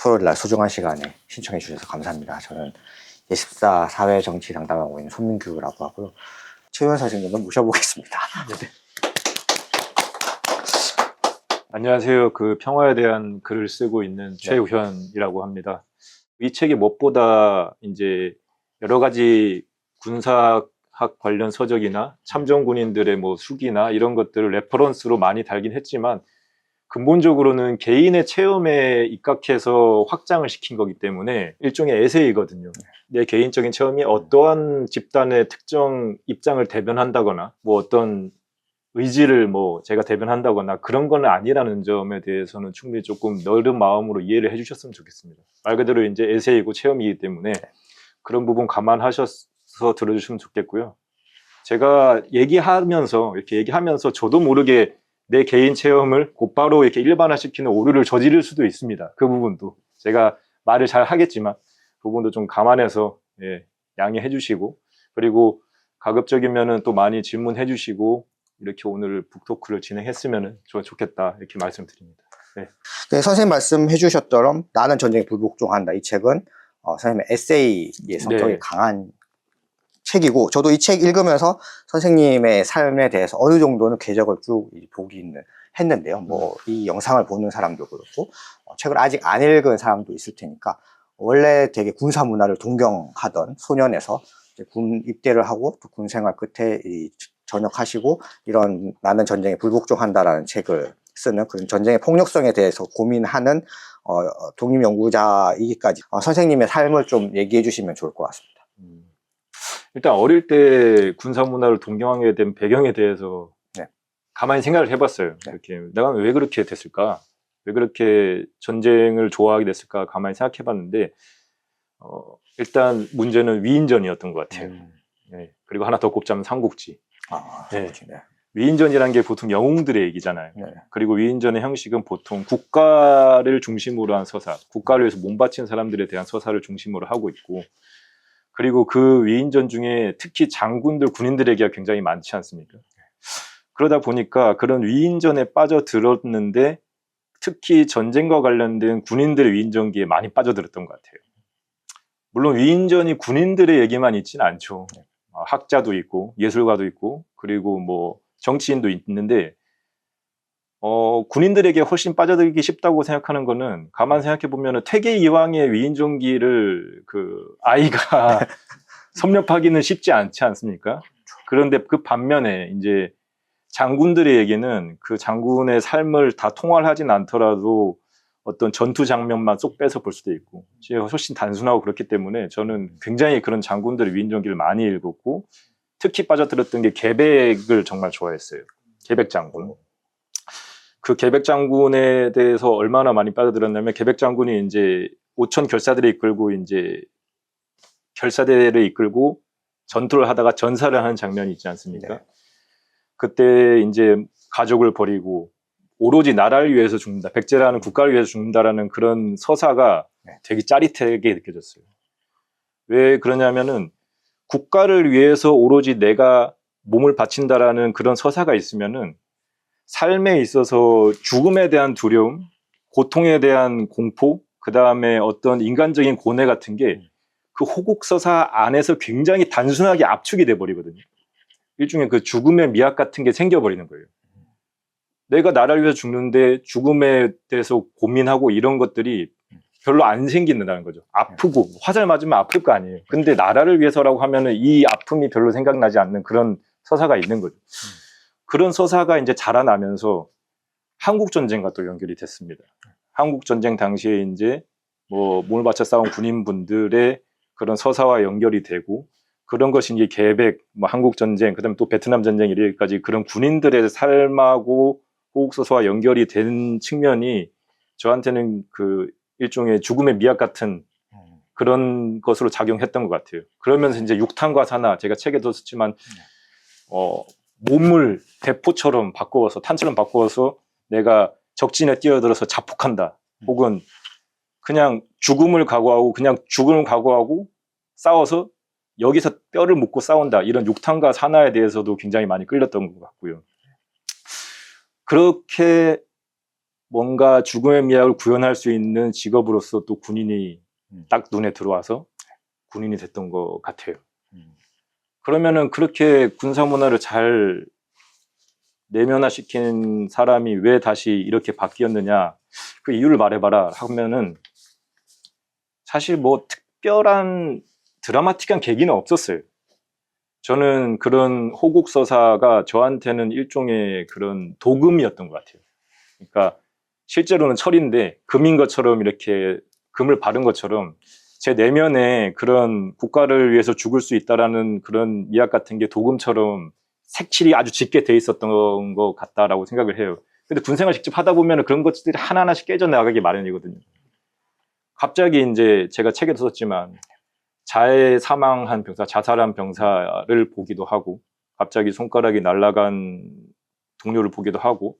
토요일 날 소중한 시간에 신청해 주셔서 감사합니다. 저는 예14 사회정치 담당하고 있는 손민규라고 하고요. 최우현 선생님을 모셔보겠습니다. 네. 안녕하세요. 그 평화에 대한 글을 쓰고 있는 최우현이라고 합니다. 이 책이 무엇보다 이제 여러 가지 군사학 관련 서적이나 참전군인들의 뭐 수기나 이런 것들을 레퍼런스로 많이 달긴 했지만 근본적으로는 개인의 체험에 입각해서 확장을 시킨 거기 때문에 일종의 에세이거든요. 내 개인적인 체험이 어떠한 집단의 특정 입장을 대변한다거나 뭐 어떤 의지를 뭐 제가 대변한다거나 그런 건 아니라는 점에 대해서는 충분히 조금 넓은 마음으로 이해를 해주셨으면 좋겠습니다. 말 그대로 이제 에세이고 체험이기 때문에 그런 부분 감안하셔서 들어주시면 좋겠고요. 제가 이렇게 얘기하면서 저도 모르게 내 개인 체험을 곧바로 이렇게 일반화시키는 오류를 저지를 수도 있습니다. 그 부분도 제가 말을 잘 하겠지만 그 부분도 좀 감안해서 양해해 주시고, 그리고 가급적이면은 또 많이 질문해 주시고 이렇게 오늘 북토크를 진행했으면 좋겠다 이렇게 말씀드립니다. 네, 선생님 말씀해 주셨처럼 나는 전쟁에 불복종한다. 이 책은 선생님의 에세이의 성격이 강한 책이고, 저도 이 책 읽으면서 선생님의 삶에 대해서 어느 정도는 궤적을 쭉 보기는 했는데요. 뭐 이 영상을 보는 사람도 그렇고 책을 아직 안 읽은 사람도 있을 테니까, 원래 되게 군사 문화를 동경하던 소년에서 이제 군 입대를 하고 또 군 생활 끝에 전역하시고 이런 나는 전쟁에 불복종한다라는 책을 쓰는 그런 전쟁의 폭력성에 대해서 고민하는 독립연구자이기까지 선생님의 삶을 좀 얘기해 주시면 좋을 것 같습니다. 일단 어릴 때 군사 문화를 동경하게 된 배경에 대해서 가만히 생각을 해봤어요. 이렇게 내가 왜 그렇게 됐을까? 왜 그렇게 전쟁을 좋아하게 됐을까? 가만히 생각해봤는데 일단 문제는 위인전이었던 것 같아요. 그리고 하나 더 꼽자면 삼국지. 삼국지. 위인전이라는 게 보통 영웅들의 얘기잖아요. 그리고 위인전의 형식은 보통 국가를 중심으로 한 서사, 국가를 위해서 몸바친 사람들에 대한 서사를 중심으로 하고 있고, 그리고 그 위인전 중에 특히 장군들, 군인들에게 굉장히 많지 않습니까? 그러다 보니까 그런 위인전에 빠져들었는데 특히 전쟁과 관련된 군인들의 위인전기에 많이 빠져들었던 것 같아요. 물론 위인전이 군인들의 얘기만 있지는 않죠. 학자도 있고 예술가도 있고 그리고 뭐 정치인도 있는데 군인들에게 훨씬 빠져들기 쉽다고 생각하는 거는, 가만 생각해 보면 퇴계 이황의 위인전기를 그 아이가 섭렵하기는 쉽지 않지 않습니까? 그런데 그 반면에 이제 장군들의 얘기는 그 장군의 삶을 다 통화를 하진 않더라도 어떤 전투 장면만 쏙 빼서 볼 수도 있고 훨씬 단순하고, 그렇기 때문에 저는 굉장히 그런 장군들의 위인전기를 많이 읽었고, 특히 빠져들었던 게 계백을 정말 좋아했어요. 계백 장군. 그 계백 장군에 대해서 얼마나 많이 빠져들었냐면, 계백 장군이 이제 5천 결사들을 이끌고 이제 결사대를 이끌고 전투를 하다가 전사를 하는 장면이 있지 않습니까? 그때 이제 가족을 버리고 오로지 나라를 위해서 죽는다, 백제라는 국가를 위해서 죽는다라는 그런 서사가 되게 짜릿하게 느껴졌어요. 왜 그러냐면은 국가를 위해서 오로지 내가 몸을 바친다라는 그런 서사가 있으면은 삶에 있어서 죽음에 대한 두려움, 고통에 대한 공포, 그 다음에 어떤 인간적인 고뇌 같은 게 그 호국서사 안에서 굉장히 단순하게 압축이 돼버리거든요. 일종의 그 죽음의 미학 같은 게 생겨버리는 거예요. 내가 나라를 위해서 죽는데 죽음에 대해서 고민하고 이런 것들이 별로 안 생긴다는 거죠. 아프고 화살 맞으면 아플 거 아니에요. 근데 나라를 위해서라고 하면은 이 아픔이 별로 생각나지 않는 그런 서사가 있는 거죠. 그런 서사가 이제 자라나면서 한국전쟁과 또 연결이 됐습니다. 한국전쟁 당시에 이제 뭐 몸을 바쳐 싸운 군인분들의 그런 서사와 연결이 되고, 그런 것이 이제 계백, 뭐 한국전쟁, 그 다음에 또 베트남 전쟁 이래까지 그런 군인들의 삶하고 호국서사와 연결이 된 측면이 저한테는 그 일종의 죽음의 미학 같은 그런 것으로 작용했던 것 같아요. 그러면서 이제 육탄과 산화, 제가 책에도 썼지만 몸을 대포처럼 바꾸어서, 탄처럼 바꾸어서 내가 적진에 뛰어들어서 자폭한다, 혹은 그냥 죽음을 각오하고 싸워서 여기서 뼈를 묻고 싸운다, 이런 육탄과 산화에 대해서도 굉장히 많이 끌렸던 것 같고요. 그렇게 뭔가 죽음의 미학을 구현할 수 있는 직업으로서 또 군인이 딱 눈에 들어와서 군인이 됐던 것 같아요. 그러면은 그렇게 군사 문화를 잘 내면화시킨 사람이 왜 다시 이렇게 바뀌었느냐, 그 이유를 말해봐라 하면은 사실 뭐 특별한 드라마틱한 계기는 없었어요. 저는 그런 호국서사가 저한테는 일종의 그런 도금이었던 것 같아요. 그러니까 실제로는 철인데 금인 것처럼 이렇게 금을 바른 것처럼 제 내면에 그런 국가를 위해서 죽을 수 있다라는 그런 미학 같은 게 도금처럼 색칠이 아주 짙게 돼 있었던 것 같다라고 생각을 해요. 근데 군생활 직접 하다 보면 그런 것들이 하나하나씩 깨져나가기 마련이거든요. 갑자기 이제 제가 책에도 썼지만 자해 사망한 병사, 자살한 병사를 보기도 하고, 갑자기 손가락이 날아간 동료를 보기도 하고,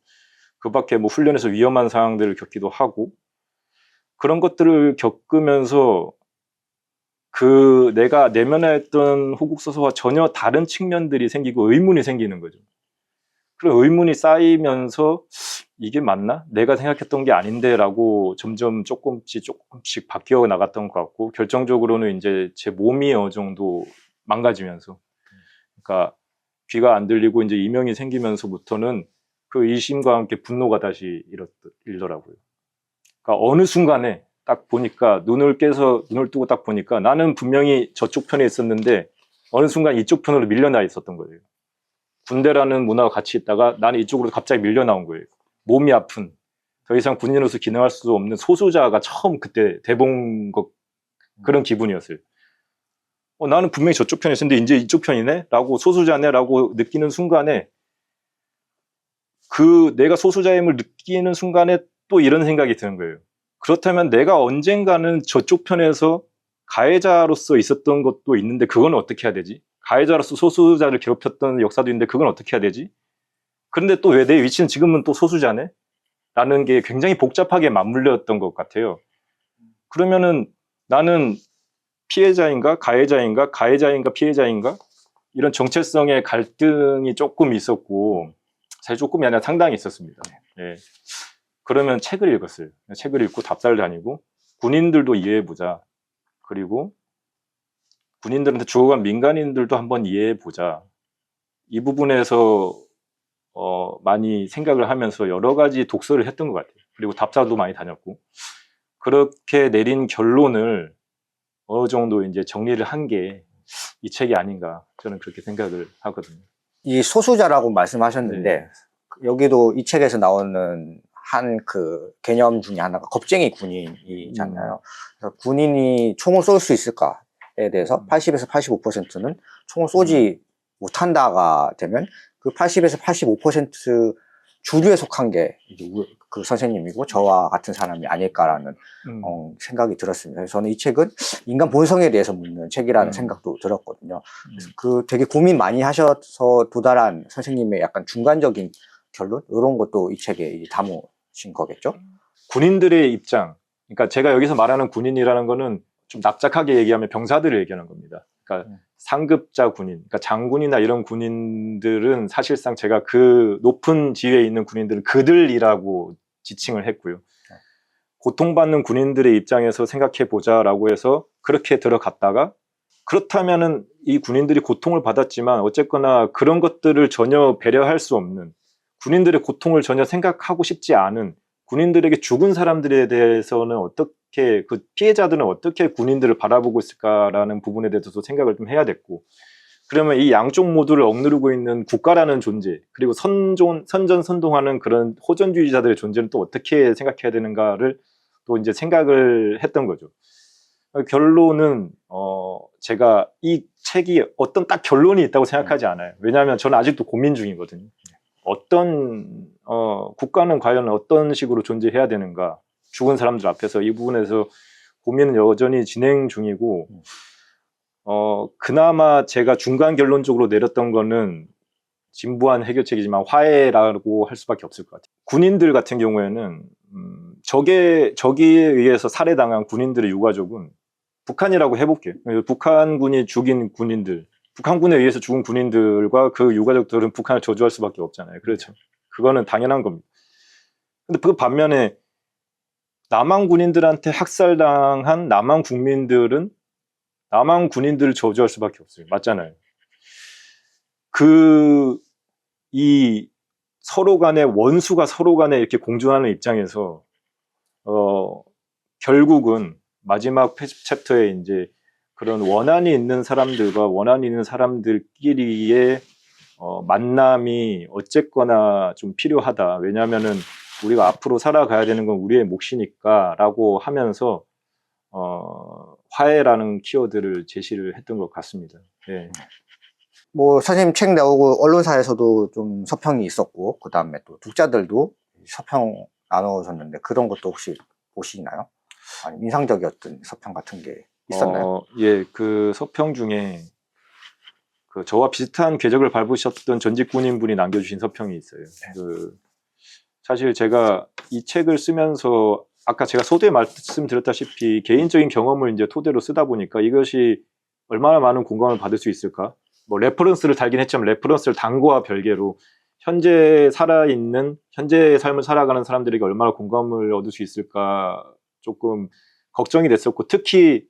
그 밖에 뭐 훈련에서 위험한 상황들을 겪기도 하고, 그런 것들을 겪으면서 그 내가 내면화했던 호국서사와 전혀 다른 측면들이 생기고 의문이 생기는 거죠. 그런 의문이 쌓이면서 이게 맞나? 내가 생각했던 게 아닌데 라고 점점 조금씩 바뀌어 나갔던 것 같고, 결정적으로는 이제 제 몸이 어느 정도 망가지면서, 그러니까 귀가 안 들리고 이제 이명이 생기면서부터는 그 이심과 함께 분노가 다시 일더라고요. 그러니까 어느 순간에 딱 보니까 눈을 뜨고 딱 보니까 나는 분명히 저쪽 편에 있었는데 어느 순간 이쪽 편으로 밀려나 있었던 거예요. 군대라는 문화가 같이 있다가 나는 이쪽으로 갑자기 밀려 나온 거예요. 몸이 아픈, 더 이상 군인으로서 기능할 수 없는 소수자가 처음 그때 돼본 것, 그런 기분이었어요. 나는 분명히 저쪽 편에 있었는데 이제 이쪽 편이네? 라고, 소수자네? 라고 느끼는 순간에, 그 내가 소수자임을 느끼는 순간에 또 이런 생각이 드는 거예요. 그렇다면 내가 언젠가는 저쪽 편에서 가해자로서 있었던 것도 있는데 그건 어떻게 해야 되지? 가해자로서 소수자를 괴롭혔던 역사도 있는데 그건 어떻게 해야 되지? 그런데 또 왜 내 위치는 지금은 또 소수자네? 라는 게 굉장히 복잡하게 맞물렸던 것 같아요. 그러면은 나는 피해자인가? 가해자인가? 가해자인가? 피해자인가? 이런 정체성의 갈등이 조금 있었고, 사실 조금이 아니라 상당히 있었습니다. 예. 그러면 책을 읽었어요. 책을 읽고 답사를 다니고, 군인들도 이해해보자. 그리고 군인들한테 죽어간 민간인들도 한번 이해해보자. 이 부분에서 많이 생각을 하면서 여러 가지 독서를 했던 것 같아요. 그리고 답사도 많이 다녔고, 그렇게 내린 결론을 어느 정도 이제 정리를 한 게 이 책이 아닌가, 저는 그렇게 생각을 하거든요. 이 소수자라고 말씀하셨는데 네. 여기도 이 책에서 나오는 한 그 개념 중에 하나가 겁쟁이 군인이잖아요. 그래서 군인이 총을 쏠 수 있을까에 대해서 80에서 85%는 총을 쏘지 못한다가 되면 그 80에서 85% 주류에 속한 게 이제 그 선생님이고 저와 같은 사람이 아닐까라는 생각이 들었습니다. 그래서 저는 이 책은 인간 본성에 대해서 묻는 책이라는 생각도 들었거든요. 그래서 그 되게 고민 많이 하셔서 도달한 선생님의 약간 중간적인 결론? 이런 것도 이 책에 담으신 거겠죠? 군인들의 입장, 그러니까 제가 여기서 말하는 군인이라는 거는 좀 납작하게 얘기하면 병사들을 얘기하는 겁니다. 그러니까 상급자 군인, 그러니까 장군이나 이런 군인들은 사실상 제가 그 높은 지위에 있는 군인들은 그들이라고 지칭을 했고요. 고통받는 군인들의 입장에서 생각해 보자라고 해서 그렇게 들어갔다가, 그렇다면은 이 군인들이 고통을 받았지만 어쨌거나 그런 것들을 전혀 배려할 수 없는, 군인들의 고통을 전혀 생각하고 싶지 않은, 군인들에게 죽은 사람들에 대해서는 어떻게, 그 피해자들은 어떻게 군인들을 바라보고 있을까라는 부분에 대해서도 생각을 좀 해야 됐고, 그러면 이 양쪽 모두를 억누르고 있는 국가라는 존재, 그리고 선전선동하는 그런 호전주의자들의 존재는 또 어떻게 생각해야 되는가를 또 이제 생각을 했던 거죠. 결론은 제가 이 책이 어떤 딱 결론이 있다고 생각하지 않아요. 왜냐하면 저는 아직도 고민 중이거든요. 어떤 국가는 과연 어떤 식으로 존재해야 되는가, 죽은 사람들 앞에서 이 부분에서 고민은 여전히 진행 중이고, 그나마 제가 중간 결론적으로 내렸던 거는 진부한 해결책이지만 화해라고 할 수밖에 없을 것 같아요. 군인들 같은 경우에는 저기에 의해서 살해당한 군인들의 유가족은, 북한이라고 해볼게요. 북한군이 죽인 군인들, 북한군에 의해서 죽은 군인들과 그 유가족들은 북한을 저주할 수밖에 없잖아요. 그렇죠. 그거는 당연한 겁니다. 근데 그 반면에 남한 군인들한테 학살당한 남한 국민들은 남한 군인들을 저주할 수밖에 없어요. 맞잖아요. 이 서로 간에 원수가 서로 간에 이렇게 공존하는 입장에서 결국은 마지막 챕터에 이제 그런 원한이 있는 사람들과 원한이 있는 사람들끼리의 만남이 어쨌거나 좀 필요하다. 왜냐하면은 우리가 앞으로 살아가야 되는 건 우리의 몫이니까라고 하면서 화해라는 키워드를 제시를 했던 것 같습니다. 예. 뭐 선생님 책 나오고 언론사에서도 좀 서평이 있었고 그 다음에 또 독자들도 서평 나눠줬는데 그런 것도 혹시 보시나요? 아니 인상적이었던 서평 같은 게 있었나요? 예, 그 서평 중에 그 저와 비슷한 궤적을 밟으셨던 전직 군인분이 남겨주신 서평이 있어요. 사실 제가 이 책을 쓰면서 아까 제가 소두에 말씀드렸다시피 개인적인 경험을 이제 토대로 쓰다 보니까 이것이 얼마나 많은 공감을 받을 수 있을까? 뭐 레퍼런스를 달긴 했지만 레퍼런스를 단 거와 별개로 현재 살아있는 현재의 삶을 살아가는 사람들에게 얼마나 공감을 얻을 수 있을까 조금 걱정이 됐었고 특히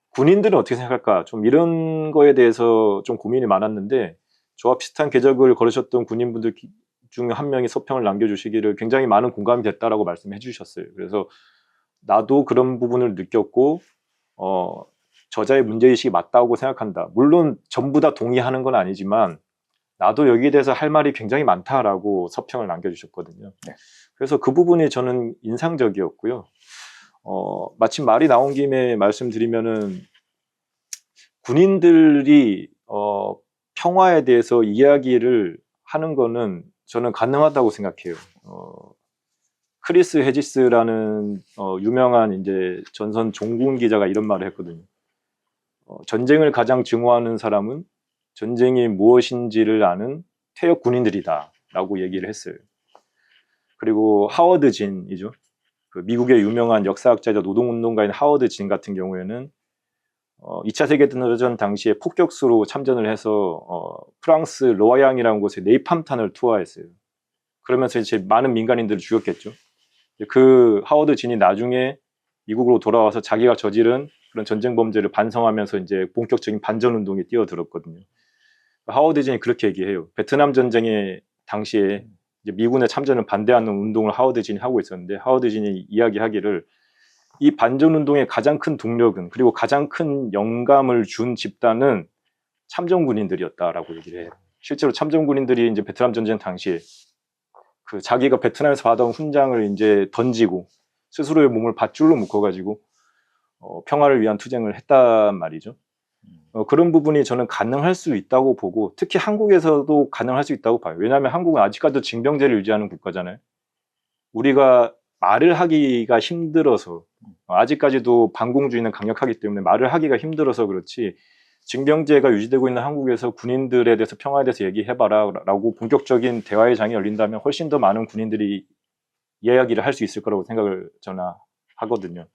군인들은 어떻게 생각할까 좀 이런 거에 대해서 좀 고민이 많았는데 저와 비슷한 궤적을 걸으셨던 군인분들 중 한 명이 서평을 남겨주시기를 굉장히 많은 공감이 됐다라고 말씀해 주셨어요. 그래서 나도 그런 부분을 느꼈고 저자의 문제의식이 맞다고 생각한다. 물론 전부 다 동의하는 건 아니지만 나도 여기에 대해서 할 말이 굉장히 많다라고 서평을 남겨주셨거든요. 네. 그래서 그 부분이 저는 인상적이었고요. 마침 말이 나온 김에 말씀드리면은 군인들이 평화에 대해서 이야기를 하는 거는 저는 가능하다고 생각해요. 크리스 헤지스라는 유명한 이제 전선 종군 기자가 이런 말을 했거든요. 전쟁을 가장 증오하는 사람은 전쟁이 무엇인지를 아는 퇴역 군인들이다라고 얘기를 했어요. 그리고 하워드 진이죠. 그 미국의 유명한 역사학자이자 노동운동가인 하워드 진 같은 경우에는 2차 세계대전 당시에 폭격수로 참전을 해서 프랑스 로아양이라는 곳에 네이팜탄을 투하했어요. 그러면서 이제 많은 민간인들을 죽였겠죠. 그 하워드 진이 나중에 미국으로 돌아와서 자기가 저지른 그런 전쟁 범죄를 반성하면서 이제 본격적인 반전 운동에 뛰어들었거든요. 하워드 진이 그렇게 얘기해요. 베트남 전쟁의 당시에 이제 미군의 참전을 반대하는 운동을 하워드 진이 하고 있었는데 하워드 진이 이야기하기를 이 반전 운동의 가장 큰 동력은 그리고 가장 큰 영감을 준 집단은 참전 군인들이었다라고 얘기를 해요. 실제로 참전 군인들이 이제 베트남 전쟁 당시에 그 자기가 베트남에서 받아온 훈장을 이제 던지고 스스로의 몸을 밧줄로 묶어가지고 평화를 위한 투쟁을 했단 말이죠. 그런 부분이 저는 가능할 수 있다고 보고 특히 한국에서도 가능할 수 있다고 봐요. 왜냐하면 한국은 아직까지도 징병제를 유지하는 국가잖아요. 우리가 말을 하기가 힘들어서 아직까지도 반공주의는 강력하기 때문에 말을 하기가 힘들어서 그렇지 징병제가 유지되고 있는 한국에서 군인들에 대해서 평화에 대해서 얘기해봐라 라고 본격적인 대화의 장이 열린다면 훨씬 더 많은 군인들이 이야기를 할 수 있을 거라고 생각을 저는 하거든요.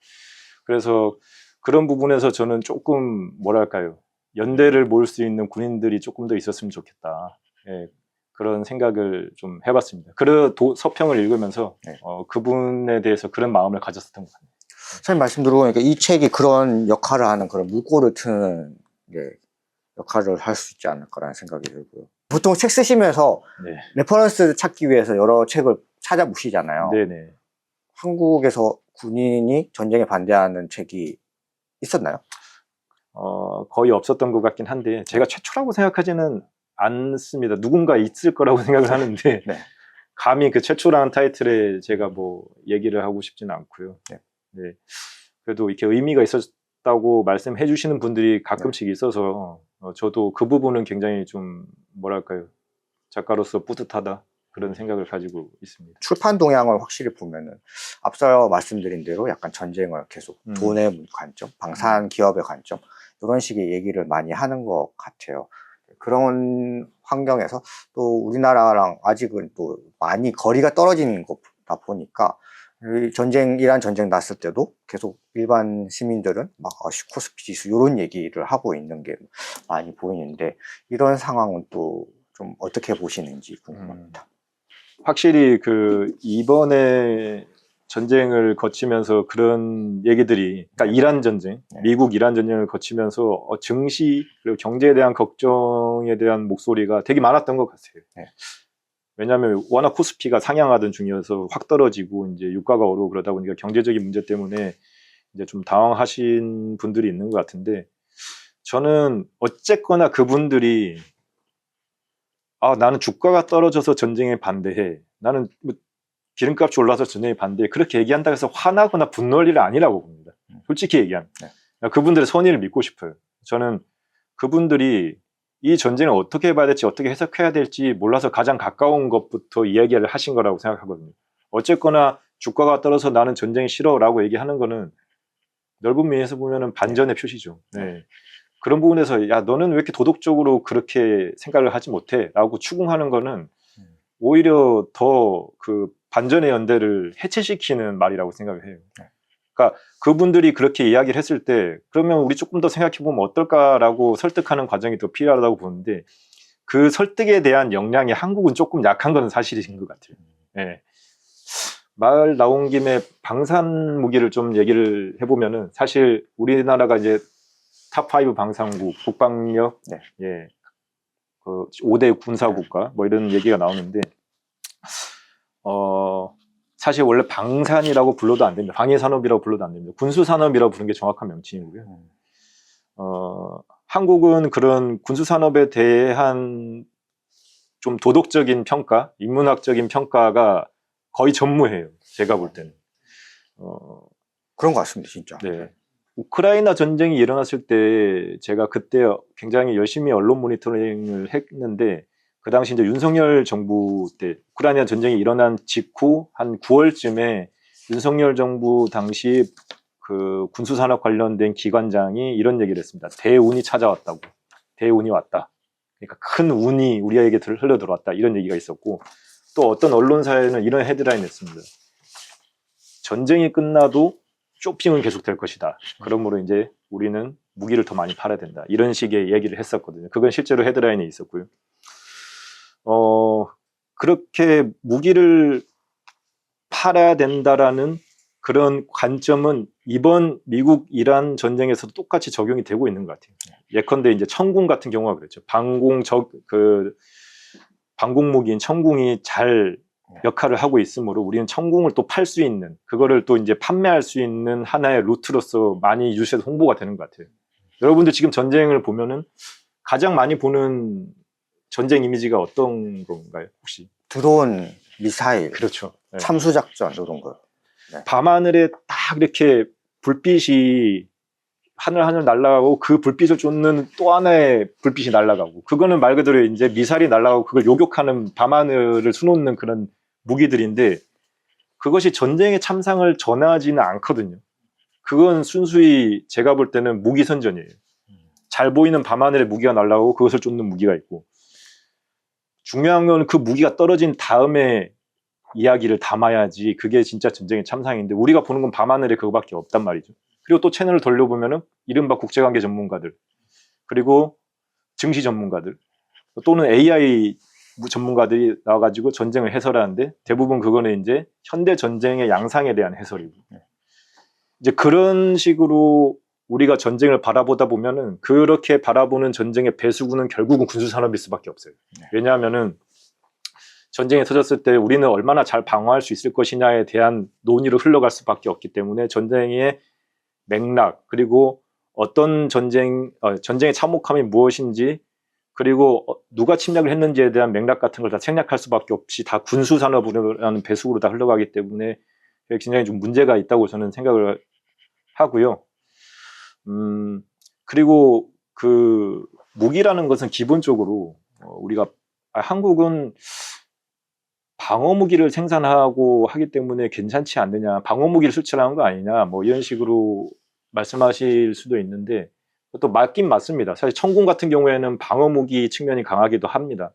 그래서 그런 부분에서 저는 조금 뭐랄까요 연대를 모을 수 있는 군인들이 조금 더 있었으면 좋겠다. 예, 그런 생각을 좀 해봤습니다. 서평을 읽으면서 네. 그분에 대해서 그런 마음을 가졌었던 것 같아요. 선생님 말씀 들어보니까 이 책이 그런 역할을 하는 그런 물꼬를 트는 역할을 할 수 있지 않을까라는 생각이 들고요. 보통 책 쓰시면서 네. 레퍼런스 찾기 위해서 여러 책을 찾아보시잖아요. 네네. 한국에서 군인이 전쟁에 반대하는 책이 있었나요? 거의 없었던 것 같긴 한데 제가 최초라고 생각하지는 않습니다. 누군가 있을 거라고 생각을 하는데 네. 감히 그 최초라는 타이틀에 제가 뭐 얘기를 하고 싶지는 않고요. 네. 네. 그래도 이렇게 의미가 있었다고 말씀해 주시는 분들이 가끔씩 있어서 저도 그 부분은 굉장히 좀 뭐랄까요 작가로서 뿌듯하다 그런 생각을 가지고 있습니다. 출판 동향을 확실히 보면은 앞서 말씀드린 대로 약간 전쟁을 계속 돈의 관점, 방산 기업의 관점 이런 식의 얘기를 많이 하는 것 같아요. 그런 환경에서 또 우리나라랑 아직은 또 많이 거리가 떨어지는 거다 보니까 이란 전쟁 났을 때도 계속 일반 시민들은 막 코스피 지수 이런 얘기를 하고 있는 게 많이 보이는데 이런 상황은 또 좀 어떻게 보시는지 궁금합니다. 확실히 그 이번에 전쟁을 거치면서 그런 얘기들이, 그러니까 이란 전쟁, 미국 이란 전쟁을 거치면서 증시 그리고 경제에 대한 걱정에 대한 목소리가 되게 많았던 것 같아요. 왜냐하면 워낙 코스피가 상향하던 중이어서 확 떨어지고 이제 유가가 오르고 그러다 보니까 경제적인 문제 때문에 이제 좀 당황하신 분들이 있는 것 같은데, 저는 어쨌거나 그분들이 나는 주가가 떨어져서 전쟁에 반대해, 나는 뭐 기름값이 올라서 전쟁에 반대해, 그렇게 얘기한다고 해서 화나거나 분노할 일은 아니라고 봅니다. 솔직히 얘기하면. 그분들의 선의를 믿고 싶어요. 저는 그분들이 이 전쟁을 어떻게 봐야 될지 어떻게 해석해야 될지 몰라서 가장 가까운 것부터 이야기를 하신 거라고 생각하거든요. 어쨌거나 주가가 떨어져서 나는 전쟁이 싫어라고 얘기하는 거는 넓은 의미에서 보면은 반전의 표시죠. 네. 그런 부분에서 야, 너는 왜 이렇게 도덕적으로 그렇게 생각을 하지 못해? 라고 추궁하는 거는 오히려 더 그 반전의 연대를 해체시키는 말이라고 생각을 해요. 그러니까 그분들이 그렇게 이야기를 했을 때 그러면 우리 조금 더 생각해 보면 어떨까라고 설득하는 과정이 더 필요하다고 보는데, 그 설득에 대한 역량이 한국은 조금 약한 건 사실인 것 같아요. 네. 말 나온 김에 방산 무기를 좀 얘기를 해보면은, 사실 우리나라가 이제 탑5 방산국, 국방력, 예, 그 5대 군사국가 뭐 이런 얘기가 나오는데, 사실 원래 방산이라고 불러도 안 됩니다. 방위산업이라고 불러도 안 됩니다. 군수산업이라고 부르는 게 정확한 명칭이고요. 한국은 그런 군수산업에 대한 좀 도덕적인 평가, 인문학적인 평가가 거의 전무해요. 제가 볼 때는. 그런 것 같습니다, 진짜. 네. 우크라이나 전쟁이 일어났을 때 제가 그때 굉장히 열심히 언론 모니터링을 했는데, 그 당시 이제 윤석열 정부 때 우크라이나 전쟁이 일어난 직후 한 9월쯤에 윤석열 정부 당시 그 군수산업 관련된 기관장이 이런 얘기를 했습니다. 대운이 찾아왔다고. 대운이 왔다. 그러니까 큰 운이 우리에게 흘러 들어왔다. 이런 얘기가 있었고, 또 어떤 언론사에는 이런 헤드라인을 했습니다. 전쟁이 끝나도 쇼핑은 계속될 것이다. 그러므로 이제 우리는 무기를 더 많이 팔아야 된다. 이런 식의 얘기를 했었거든요. 그건 실제로 헤드라인에 있었고요. 그렇게 무기를 팔아야 된다라는 그런 관점은 이번 미국 이란 전쟁에서도 똑같이 적용이 되고 있는 것 같아요. 예컨대 이제 천궁 같은 경우가 그랬죠. 방공 무기인 천궁이 잘 역할을 하고 있으므로 우리는 천궁을 또 팔 수 있는, 그거를 또 이제 판매할 수 있는 하나의 루트로서 많이 뉴스에서 홍보가 되는 것 같아요. 여러분들 지금 전쟁을 보면은 가장 많이 보는 전쟁 이미지가 어떤 건가요, 혹시? 드론, 미사일, 그렇죠. 네. 참수작전 이런 거. 밤하늘에 딱 이렇게 불빛이 하늘 날아가고, 그 불빛을 쫓는 또 하나의 불빛이 날아가고, 그거는 말 그대로 이제 미사일이 날아가고 그걸 요격하는, 밤하늘을 수놓는 그런 무기들인데, 그것이 전쟁의 참상을 전하지는 않거든요. 그건 순수히 제가 볼 때는 무기 선전이에요. 잘 보이는 밤하늘에 무기가 날아가고 그것을 쫓는 무기가 있고, 중요한 건 그 무기가 떨어진 다음에 이야기를 담아야지 그게 진짜 전쟁의 참상인데, 우리가 보는 건 밤하늘에 그거밖에 없단 말이죠. 그리고 또 채널을 돌려보면은 이른바 국제관계 전문가들, 그리고 증시 전문가들, 또는 AI 전문가들이 나와가지고 전쟁을 해설하는데, 대부분 그거는 이제 현대 전쟁의 양상에 대한 해설이고, 이제 그런 식으로 우리가 전쟁을 바라보다 보면은 그렇게 바라보는 전쟁의 배수구는 결국은 군수산업일 수밖에 없어요. 왜냐하면은 전쟁이 터졌을 때 우리는 얼마나 잘 방어할 수 있을 것이냐에 대한 논의로 흘러갈 수밖에 없기 때문에, 전쟁의 맥락, 그리고 어떤 전쟁의 참혹함이 무엇인지, 그리고 누가 침략을 했는지에 대한 맥락 같은 걸 다 생략할 수밖에 없이 다 군수산업이라는 배수구로 다 흘러가기 때문에 굉장히 좀 문제가 있다고 저는 생각을 하고요. 그리고 그 무기라는 것은 기본적으로 우리가 한국은 방어 무기를 생산하고 하기 때문에 괜찮지 않느냐, 방어 무기를 수출하는 거 아니냐, 뭐 이런 식으로 말씀하실 수도 있는데, 또 맞긴 맞습니다. 사실 천궁 같은 경우에는 방어 무기 측면이 강하기도 합니다.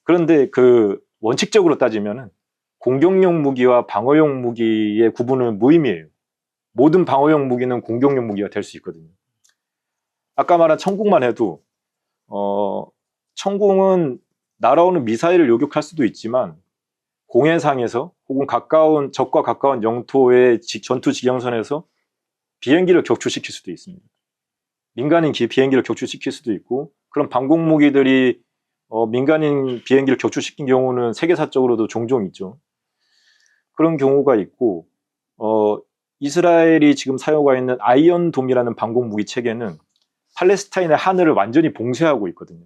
그런데 그 원칙적으로 따지면은 공격용 무기와 방어용 무기의 구분은 무의미해요. 모든 방어용 무기는 공격용 무기가 될 수 있거든요. 아까 말한 천궁만 해도 천궁은 날아오는 미사일을 요격할 수도 있지만 공해상에서 혹은 가까운 적과 가까운 영토의 전투 지경선에서 비행기를 격추시킬 수도 있습니다. 민간인 비행기를 격추시킬 수도 있고 그런 방공 무기들이 민간인 비행기를 격추시킨 경우는 세계사적으로도 종종 있죠. 그런 경우가 있고 이스라엘이 지금 사용하고 있는 아이언돔이라는 방공 무기 체계는 팔레스타인의 하늘을 완전히 봉쇄하고 있거든요.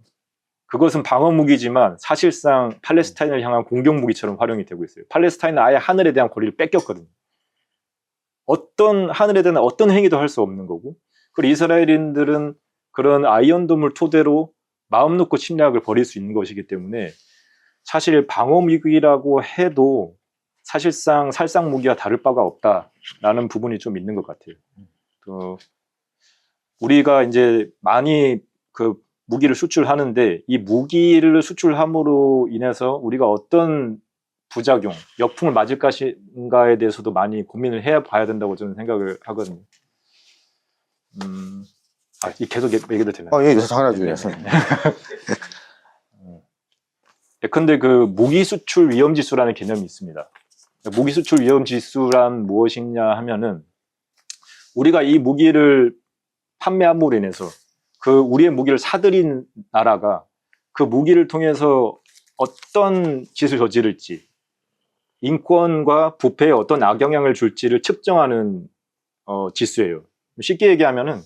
그것은 방어 무기지만 사실상 팔레스타인을 향한 공격 무기처럼 활용이 되고 있어요. 팔레스타인은 아예 하늘에 대한 권리를 뺏겼거든요. 하늘에 대한 어떤 행위도 할 수 없는 거고, 그리고 이스라엘인들은 그런 아이언돔을 토대로 마음 놓고 침략을 벌일 수 있는 것이기 때문에 사실 방어 무기라고 해도 사실상 살상 무기와 다를 바가 없다라는 부분이 좀 있는 것 같아요. 우리가 이제 많이 그 무기를 수출하는데 이 무기를 수출함으로 인해서 우리가 어떤 부작용, 역풍을 맞을 것인가에 대해서도 많이 고민을 해봐야 된다고 저는 생각을 하거든요. 계속 얘기도 되나요? 예, 당연하죠. 네. 예컨대 그 무기 수출 위험 지수라는 개념이 있습니다. 무기 수출 위험 지수란 무엇이냐 하면은 우리가 이 무기를 판매함으로 인해서 우리의 무기를 사들인 나라가 그 무기를 통해서 어떤 짓을 저지를지, 인권과 부패에 어떤 악영향을 줄지를 측정하는 지수예요. 쉽게 얘기하면은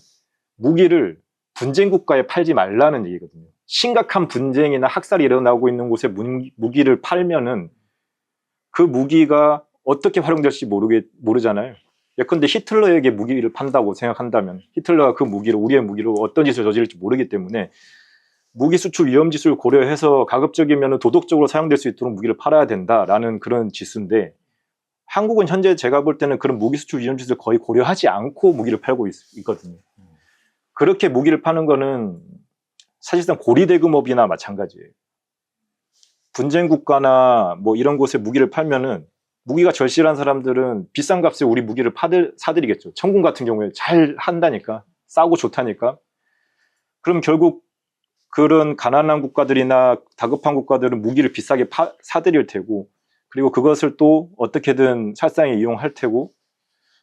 무기를 분쟁 국가에 팔지 말라는 얘기거든요. 심각한 분쟁이나 학살이 일어나고 있는 곳에 무기를 팔면은 그 무기가 어떻게 활용될지 모르잖아요. 예컨대 히틀러에게 무기를 판다고 생각한다면 히틀러가 그 무기로, 우리의 무기로 어떤 짓을 저지를지 모르기 때문에 무기 수출 위험 지수를 고려해서 가급적이면 도덕적으로 사용될 수 있도록 무기를 팔아야 된다라는 그런 지수인데, 한국은 현재 제가 볼 때는 그런 무기 수출 위험 지수를 거의 고려하지 않고 무기를 팔고 있거든요. 그렇게 무기를 파는 거는 사실상 고리대금업이나 마찬가지예요. 분쟁 국가나 뭐 이런 곳에 무기를 팔면은 무기가 절실한 사람들은 비싼 값에 우리 무기를 사들이겠죠. 천군 같은 경우에 잘 한다니까, 싸고 좋다니까. 그럼 결국 그런 가난한 국가들이나 다급한 국가들은 무기를 비싸게 사들일 테고, 그리고 그것을 또 어떻게든 살상에 이용할 테고,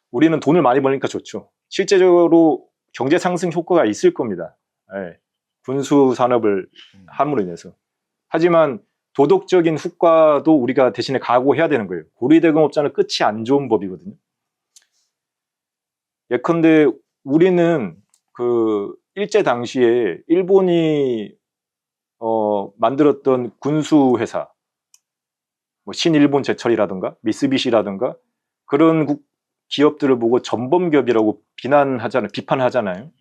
우리는 돈을 많이 벌니까 좋죠. 실제적으로 경제 상승 효과가 있을 겁니다. 예. 군수 산업을 함으로 인해서. 하지만 도덕적인 후과도 우리가 대신에 각오해야 되는 거예요. 고리대금업자는 끝이 안 좋은 법이거든요. 예컨대 우리는 그 일제 당시에 일본이 만들었던 군수 회사, 뭐 신일본 제철이라든가 미쓰비시라든가 그런 기업들을 보고 전범기업이라고 비판하잖아요.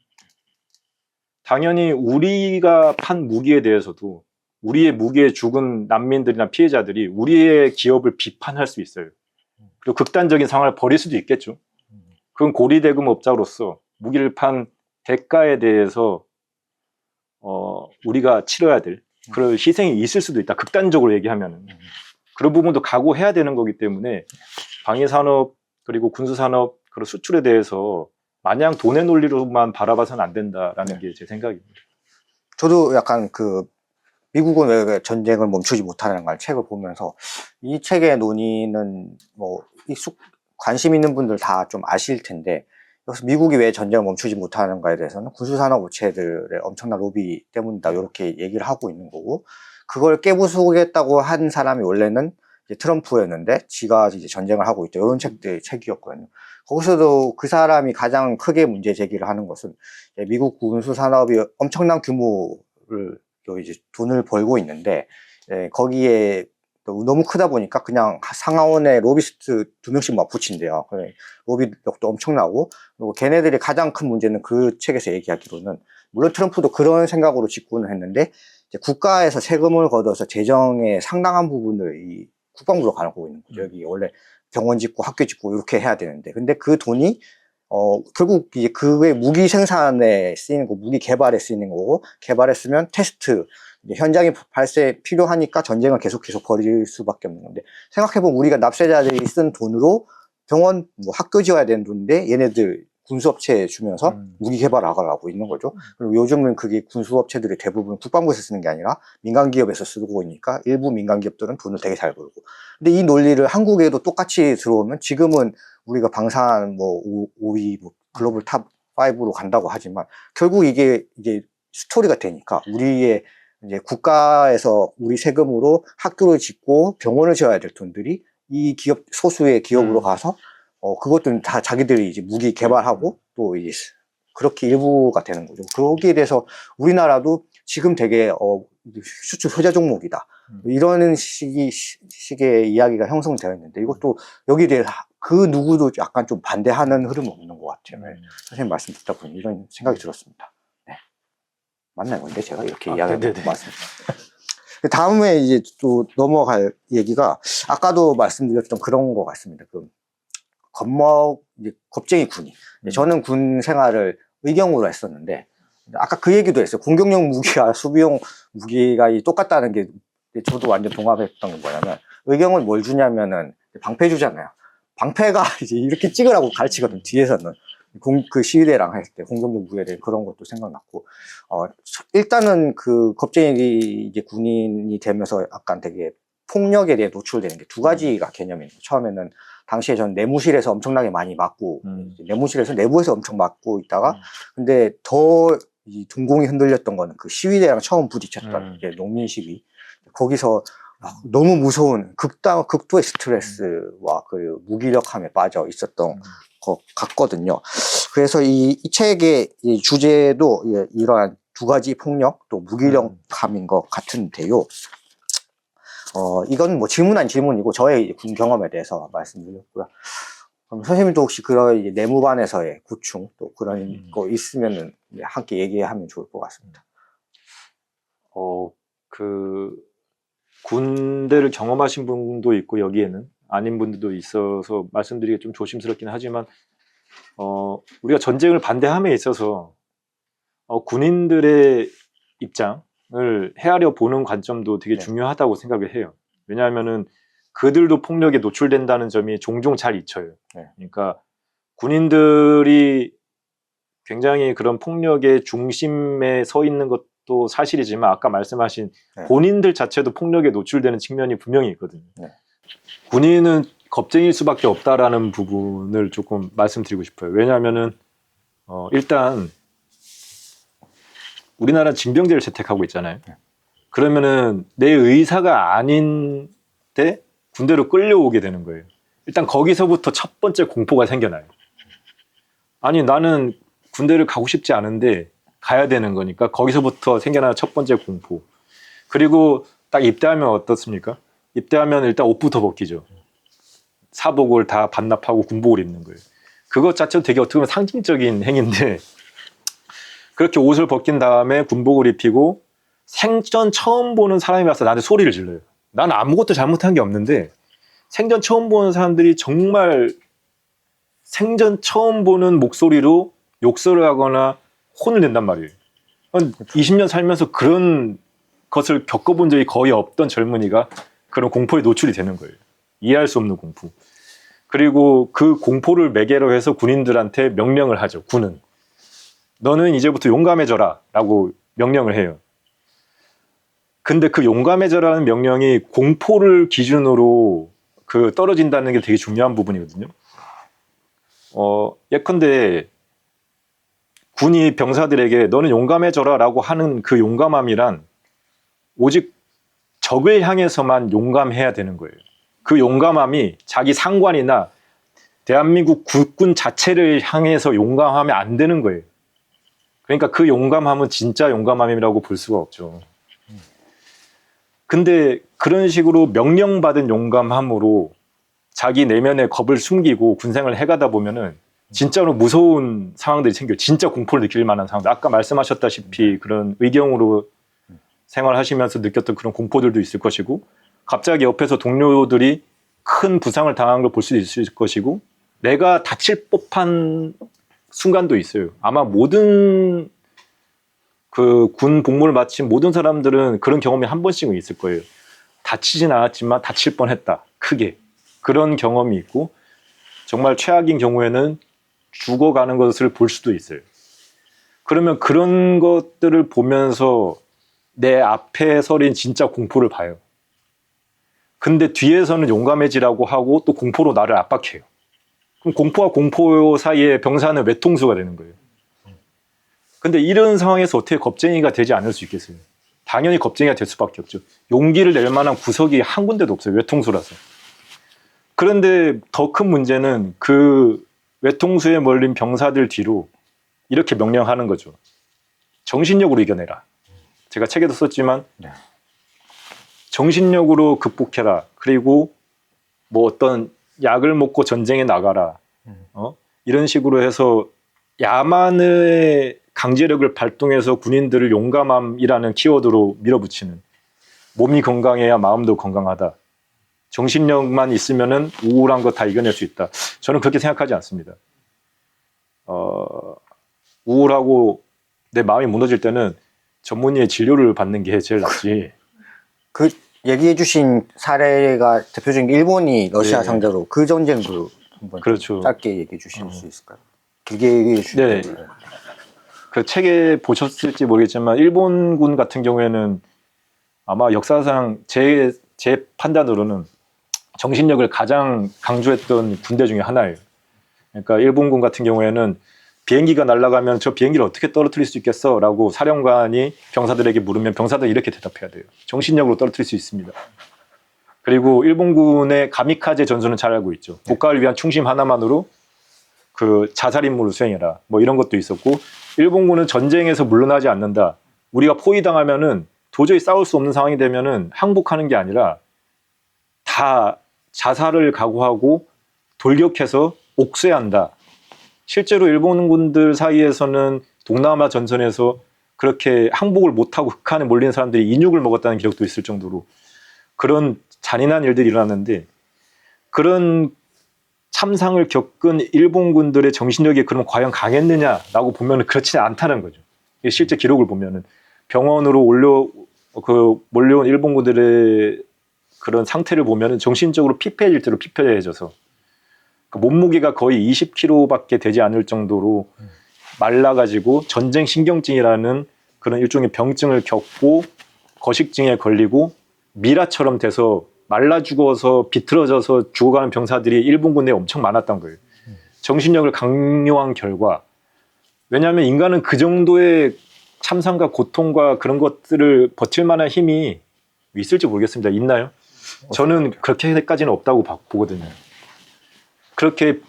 당연히 우리가 판 무기에 대해서도 우리의 무기에 죽은 난민들이나 피해자들이 우리의 기업을 비판할 수 있어요. 그리고 극단적인 상황을 벌일 수도 있겠죠. 그건 고리대금업자로서 무기를 판 대가에 대해서 우리가 치러야 될 그런 희생이 있을 수도 있다. 극단적으로 얘기하면 그런 부분도 각오해야 되는 거기 때문에 방위산업 그리고 군수산업 그리고 수출에 대해서 마냥 돈의 논리로만 바라봐서는 안 된다라는 게 제 생각입니다. 저도 약간 미국은 왜 전쟁을 멈추지 못하는 걸 책을 보면서 이 책의 논의는 뭐 관심 있는 분들 다 좀 아실 텐데, 여기서 미국이 왜 전쟁을 멈추지 못하는가에 대해서는 군수산업 업체들의 엄청난 로비 때문이다 이렇게 얘기를 하고 있는 거고, 그걸 깨부수겠다고 한 사람이 원래는 이제 트럼프였는데 지가 이제 전쟁을 하고 있다 이런 책이었거든요. 거기서도 그 사람이 가장 크게 문제 제기를 하는 것은 미국 군수산업이 엄청난 규모를 이제 돈을 벌고 있는데 거기에 너무 크다 보니까 그냥 상하원에 로비스트 2명씩 막 붙인대요. 로비력도 엄청나고, 그리고 걔네들이 가장 큰 문제는 그 책에서 얘기하기로는, 물론 트럼프도 그런 생각으로 집권을 했는데 이제 국가에서 세금을 걷어서 재정의 상당한 부분을 이 국방부로 가고 있는 거죠. 여기 원래 병원 짓고 학교 짓고 이렇게 해야 되는데, 근데 그 돈이 결국 이제 그게 무기 생산에 쓰이는 거, 무기 개발에 쓰이는 거고, 개발했으면 테스트, 현장에 필요하니까 전쟁을 계속 벌일 수밖에 없는 건데, 생각해보면 우리가 납세자들이 쓴 돈으로 병원, 뭐 학교 지어야 되는 돈인데 얘네들 군수업체에 주면서 무기 개발하고 있는 거죠. 그리고 요즘은 그게 군수업체들이 대부분 국방부에서 쓰는 게 아니라 민간 기업에서 쓰고 있으니까 일부 민간 기업들은 돈을 되게 잘 벌고. 근데 이 논리를 한국에도 똑같이 들어오면 지금은 우리가 방산 뭐 5위 뭐 글로벌 탑 5로 간다고 하지만 결국 이게 이제 스토리가 되니까 우리의 이제 국가에서 우리 세금으로 학교를 짓고 병원을 지어야 될 돈들이 이 기업 소수의 기업으로 가서 그것들은 다 자기들이 이제 무기 개발하고 또 이제 그렇게 일부가 되는 거죠. 거기에 대해서 우리나라도 지금 되게 수출 소재 종목이다. 이런 식의 이야기가 형성되어 있는데 이것도 여기에 대해서 그 누구도 약간 좀 반대하는 흐름은 없는 것 같아요. 선생님 말씀 듣다 보니 이런 생각이 들었습니다. 네. 맞나요? 근데 제가 이렇게 이야기하는 거 맞습니다. 다음에 이제 또 넘어갈 얘기가 아까도 말씀드렸던 그런 것 같습니다. 그 겁쟁이 군인. 저는 군 생활을 의경으로 했었는데 아까 그 얘기도 했어요. 공격용 무기와 수비용 무기가 똑같다는 게 저도 완전 동감했던 게 뭐냐면 의경은 뭘 주냐면은 방패 주잖아요. 방패가 이제 이렇게 찍으라고 가르치거든. 뒤에서는 그 시위대랑 할 때 공격용 무기에 대해 그런 것도 생각났고 일단은 그 겁쟁이 이제 군인이 되면서 약간 되게 폭력에 대해 노출되는 게 두 가지가 개념입니다. 처음에는 당시에 전 내무실에서 엄청나게 많이 맞고 내무실에서 내부에서 엄청 맞고 있다가 근데 더 이 동공이 흔들렸던 거는 그 시위대랑 처음 부딪혔던 이제 농민 시위 거기서 너무 무서운 극도의 스트레스와 그 무기력함에 빠져 있었던 것 같거든요. 그래서 이 책의 이 주제도 이러한 두 가지 폭력 또 무기력함인 것 같은데요. 이건 뭐 질문 아닌 질문이고 저의 군 경험에 대해서 말씀드렸고요. 그럼 선생님도 혹시 그런 이제 내무반에서의 고충 또 그런 거 있으면은 함께 얘기하면 좋을 것 같습니다. 군대를 경험하신 분도 있고 여기에는 아닌 분들도 있어서 말씀드리기 좀 조심스럽긴 하지만 우리가 전쟁을 반대함에 있어서 군인들의 입장을 헤아려 보는 관점도 되게 중요하다고 생각을 해요. 왜냐하면은 그들도 폭력에 노출된다는 점이 종종 잘 잊혀요. 그러니까 군인들이 굉장히 그런 폭력의 중심에 서 있는 것도 사실이지만 아까 말씀하신 본인들 자체도 폭력에 노출되는 측면이 분명히 있거든요. 군인은 겁쟁일 수밖에 없다라는 부분을 조금 말씀드리고 싶어요. 왜냐하면은 일단 우리나라 징병제를 채택하고 있잖아요. 그러면은 내 의사가 아닌데 군대로 끌려오게 되는 거예요. 일단 거기서부터 첫 번째 공포가 생겨나요. 아니 나는 군대를 가고 싶지 않은데 가야 되는 거니까 거기서부터 생겨나는 첫 번째 공포. 그리고 딱 입대하면 어떻습니까? 입대하면 일단 옷부터 벗기죠. 사복을 다 반납하고 군복을 입는 거예요. 그것 자체도 되게 어떻게 보면 상징적인 행위인데 그렇게 옷을 벗긴 다음에 군복을 입히고 생전 처음 보는 사람이 와서 나한테 소리를 질러요. 나는 아무것도 잘못한 게 없는데 생전 처음 보는 사람들이 정말 생전 처음 보는 목소리로 욕설을 하거나 혼을 낸단 말이에요. 20년 살면서 그런 것을 겪어본 적이 거의 없던 젊은이가 그런 공포에 노출이 되는 거예요. 이해할 수 없는 공포. 그리고 그 공포를 매개로 해서 군인들한테 명령을 하죠. 군은. 너는 이제부터 용감해져라 라고 명령을 해요. 근데 그 용감해져라는 명령이 공포를 기준으로 그 떨어진다는 게 되게 중요한 부분이거든요. 예컨대 군이 병사들에게 너는 용감해져라 라고 하는 그 용감함이란 오직 적을 향해서만 용감해야 되는 거예요. 그 용감함이 자기 상관이나 대한민국 국군 자체를 향해서 용감하면 안 되는 거예요. 그러니까 그 용감함은 진짜 용감함이라고 볼 수가 없죠. 근데 그런 식으로 명령받은 용감함으로 자기 내면의 겁을 숨기고 군생활을 해가다 보면은 진짜로 무서운 상황들이 생겨요. 진짜 공포를 느낄 만한 상황들. 아까 말씀하셨다시피 그런 의경으로 생활하시면서 느꼈던 그런 공포들도 있을 것이고 갑자기 옆에서 동료들이 큰 부상을 당한 걸 볼 수도 있을 것이고 내가 다칠 법한 순간도 있어요. 아마 모든 그 군 복무를 마친 모든 사람들은 그런 경험이 한 번씩은 있을 거예요. 다치진 않았지만 다칠 뻔했다. 크게. 그런 경험이 있고 정말 최악인 경우에는 죽어가는 것을 볼 수도 있어요. 그러면 그런 것들을 보면서 내 앞에 서린 진짜 공포를 봐요. 근데 뒤에서는 용감해지라고 하고 또 공포로 나를 압박해요. 그럼 공포와 공포 사이에 병사는 외통수가 되는 거예요. 근데 이런 상황에서 어떻게 겁쟁이가 되지 않을 수 있겠어요? 당연히 겁쟁이가 될 수밖에 없죠. 용기를 낼 만한 구석이 한 군데도 없어요. 외통수라서. 그런데 더 큰 문제는 그 외통수에 몰린 병사들 뒤로 이렇게 명령하는 거죠. 정신력으로 이겨내라. 제가 책에도 썼지만 네. 정신력으로 극복해라. 그리고 뭐 어떤 약을 먹고 전쟁에 나가라. 이런 식으로 해서 야만의 강제력을 발동해서 군인들을 용감함이라는 키워드로 밀어붙이는, 몸이 건강해야 마음도 건강하다. 정신력만 있으면은 우울한 거 다 이겨낼 수 있다. 저는 그렇게 생각하지 않습니다. 우울하고 내 마음이 무너질 때는 전문의의 진료를 받는 게 제일 낫지. 그 얘기해 주신 사례가 대표적인 게 일본이 러시아 네. 상대로 그 전쟁도 한번 그렇죠. 짧게 얘기해 주실 수 있을까요? 길게 얘기해 주시면 네. 그 책에 보셨을지 모르겠지만 일본군 같은 경우에는 아마 역사상 제 판단으로는 정신력을 가장 강조했던 군대 중에 하나예요. 그러니까 일본군 같은 경우에는 비행기가 날아가면 저 비행기를 어떻게 떨어뜨릴 수 있겠어? 라고 사령관이 병사들에게 물으면 병사들이 이렇게 대답해야 돼요. 정신력으로 떨어뜨릴 수 있습니다. 그리고 일본군의 가미카제 전술은 잘 알고 있죠. 국가를 위한 충심 하나만으로 그 자살 임무를 수행해라. 뭐 이런 것도 있었고, 일본군은 전쟁에서 물러나지 않는다. 우리가 포위당하면은 도저히 싸울 수 없는 상황이 되면은 항복하는 게 아니라 다 자살을 각오하고 돌격해서 옥쇄한다. 실제로 일본군들 사이에서는 동남아 전선에서 그렇게 항복을 못하고 흑한에 몰린 사람들이 인육을 먹었다는 기록도 있을 정도로 그런 잔인한 일들이 일어났는데, 그런 참상을 겪은 일본군들의 정신력이 그럼 과연 강했느냐라고 보면 그렇지는 않다는 거죠. 실제 기록을 보면은 병원으로 몰려온 일본군들의 그런 상태를 보면은 정신적으로 피폐해질 대로 피폐해져서 그 몸무게가 거의 20kg밖에 되지 않을 정도로 말라가지고 전쟁 신경증이라는 그런 일종의 병증을 겪고 거식증에 걸리고 미라처럼 돼서 말라 죽어서 비틀어져서 죽어가는 병사들이 일본군 내에 엄청 많았던 거예요. 정신력을 강요한 결과, 왜냐하면 인간은 그 정도의 참상과 고통과 그런 것들을 버틸 만한 힘이 있을지 모르겠습니다. 있나요? 저는 그렇게까지는 없다고 보거든요. 그렇게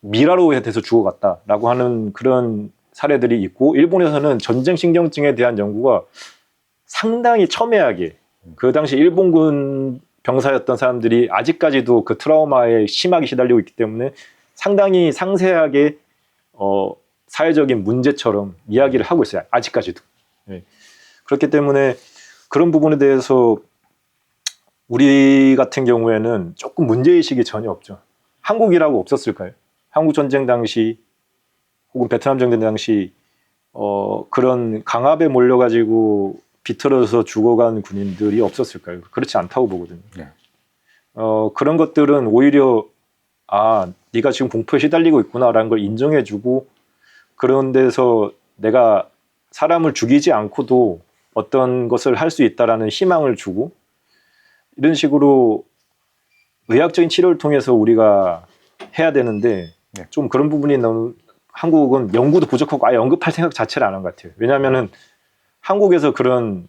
미라로 돼서 죽어갔다라고 하는 그런 사례들이 있고, 일본에서는 전쟁 신경증에 대한 연구가 상당히 첨예하게, 그 당시 일본군 병사였던 사람들이 아직까지도 그 트라우마에 심하게 시달리고 있기 때문에 상당히 상세하게 사회적인 문제처럼 이야기를 하고 있어요. 아직까지도. 네. 그렇기 때문에 그런 부분에 대해서 우리 같은 경우에는 조금 문제의식이 전혀 없죠. 한국이라고 없었을까요? 한국전쟁 당시 혹은 베트남 전쟁 당시 그런 강압에 몰려가지고 비틀어서 죽어간 군인들이 없었을까요? 그렇지 않다고 보거든요. 네. 그런 것들은 오히려 네가 지금 공포에 시달리고 있구나라는 걸 인정해주고, 그런 데서 내가 사람을 죽이지 않고도 어떤 것을 할 수 있다라는 희망을 주고, 이런 식으로 의학적인 치료를 통해서 우리가 해야 되는데 네. 좀 그런 부분이 너무 한국은 연구도 부족하고 아예 언급할 생각 자체를 안 한 것 같아요. 왜냐하면은 한국에서 그런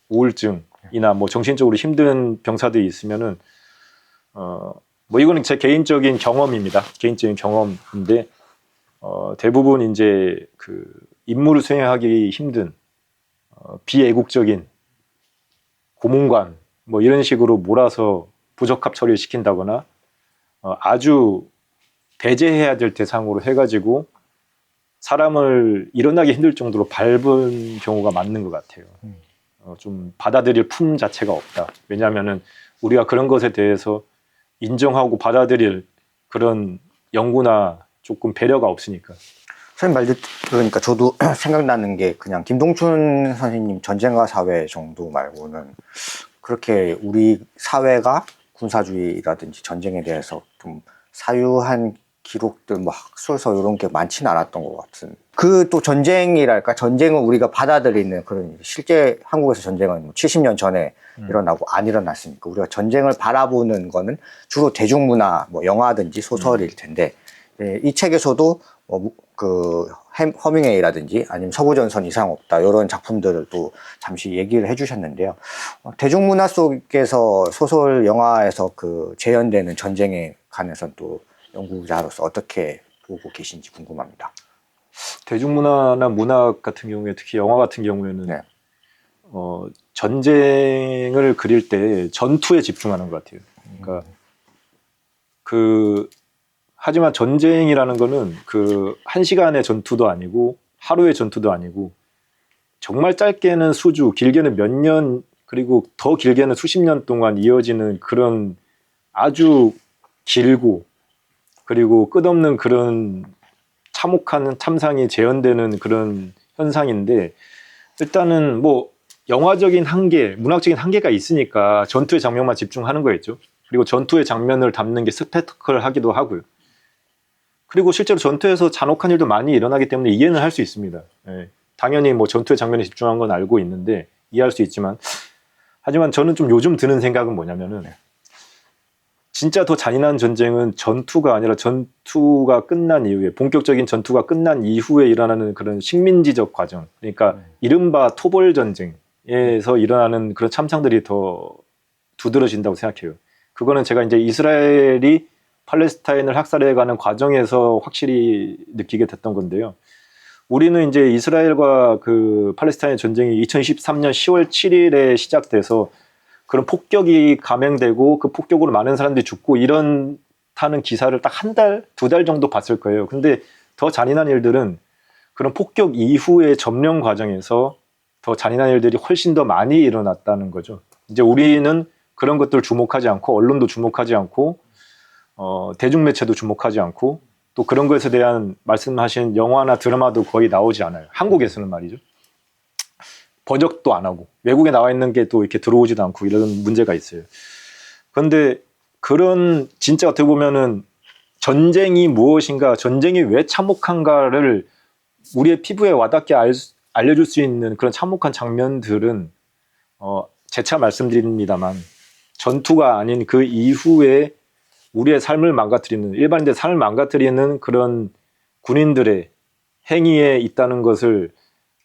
우울증이나 뭐 정신적으로 힘든 병사들이 있으면은 뭐 이거는 제 개인적인 경험입니다. 개인적인 경험인데 대부분 이제 그 임무를 수행하기 힘든 비애국적인 고문관 뭐 이런 식으로 몰아서 부적합 처리를 시킨다거나 아주 배제해야 될 대상으로 해가지고 사람을 일어나기 힘들 정도로 밟은 경우가 많은 것 같아요. 좀 받아들일 품 자체가 없다. 왜냐하면은 우리가 그런 것에 대해서 인정하고 받아들일 그런 연구나 조금 배려가 없으니까. 선생님 말 들으니까 저도 생각나는 게 그냥 김동춘 선생님 전쟁과 사회 정도 말고는 그렇게 우리 사회가 군사주의라든지 전쟁에 대해서 좀 사유한 기록들, 뭐 학술서 이런 게 많지는 않았던 것 같은. 그 또 전쟁이랄까, 전쟁은 우리가 받아들이는 그런, 실제 한국에서 전쟁은 70년 전에 일어나고 안 일어났으니까 우리가 전쟁을 바라보는 거는 주로 대중문화, 뭐 영화든지 소설일 텐데, 이 책에서도 그 허밍웨이라든지 아니면 서구전선 이상 없다 이런 작품들을 또 잠시 얘기를 해주셨는데요. 대중문화 속에서 소설, 영화에서 그 재현되는 전쟁에 관해서 또 연구자로서 어떻게 보고 계신지 궁금합니다. 대중문화나 문학 같은 경우에, 특히 영화 같은 경우에는 네. 전쟁을 그릴 때 전투에 집중하는 것 같아요. 그러니까 하지만 전쟁이라는 거는 그 한 시간의 전투도 아니고 하루의 전투도 아니고 정말 짧게는 수주, 길게는 몇 년, 그리고 더 길게는 수십 년 동안 이어지는 그런 아주 길고 그리고 끝없는 그런 참혹한 참상이 재현되는 그런 현상인데, 일단은 뭐 영화적인 한계, 문학적인 한계가 있으니까 전투의 장면만 집중하는 거겠죠. 그리고 전투의 장면을 담는 게 스펙타클 하기도 하고요. 그리고 실제로 전투에서 잔혹한 일도 많이 일어나기 때문에 이해는 할 수 있습니다. 예. 당연히 뭐 전투의 장면에 집중한 건 알고 있는데 이해할 수 있지만, 하지만 저는 좀 요즘 드는 생각은 뭐냐면은, 진짜 더 잔인한 전쟁은 전투가 아니라 전투가 끝난 이후에, 본격적인 전투가 끝난 이후에 일어나는 그런 식민지적 과정, 그러니까 이른바 토벌 전쟁에서 일어나는 그런 참상들이 더 두드러진다고 생각해요. 그거는 제가 이제 이스라엘이 팔레스타인을 학살해가는 과정에서 확실히 느끼게 됐던 건데요. 우리는 이제 이스라엘과 그 팔레스타인 전쟁이 2023년 10월 7일에 시작돼서 그런 폭격이 감행되고 그 폭격으로 많은 사람들이 죽고 이런다는 기사를 딱 한 달, 두 달 정도 봤을 거예요. 근데 더 잔인한 일들은 그런 폭격 이후의 점령 과정에서 더 잔인한 일들이 훨씬 더 많이 일어났다는 거죠. 이제 우리는 그런 것들 주목하지 않고, 언론도 주목하지 않고, 대중매체도 주목하지 않고, 또 그런 것에 대한 말씀하신 영화나 드라마도 거의 나오지 않아요. 한국에서는 말이죠. 번역도 안 하고 외국에 나와 있는 게 또 이렇게 들어오지도 않고 이런 문제가 있어요. 그런데 그런, 진짜 어떻게 보면은 전쟁이 무엇인가, 전쟁이 왜 참혹한가를 우리의 피부에 와닿게 알려줄 수 있는 그런 참혹한 장면들은 재차 말씀드립니다만, 전투가 아닌 그 이후에 우리의 삶을 망가뜨리는, 일반인들의 삶을 망가뜨리는 그런 군인들의 행위에 있다는 것을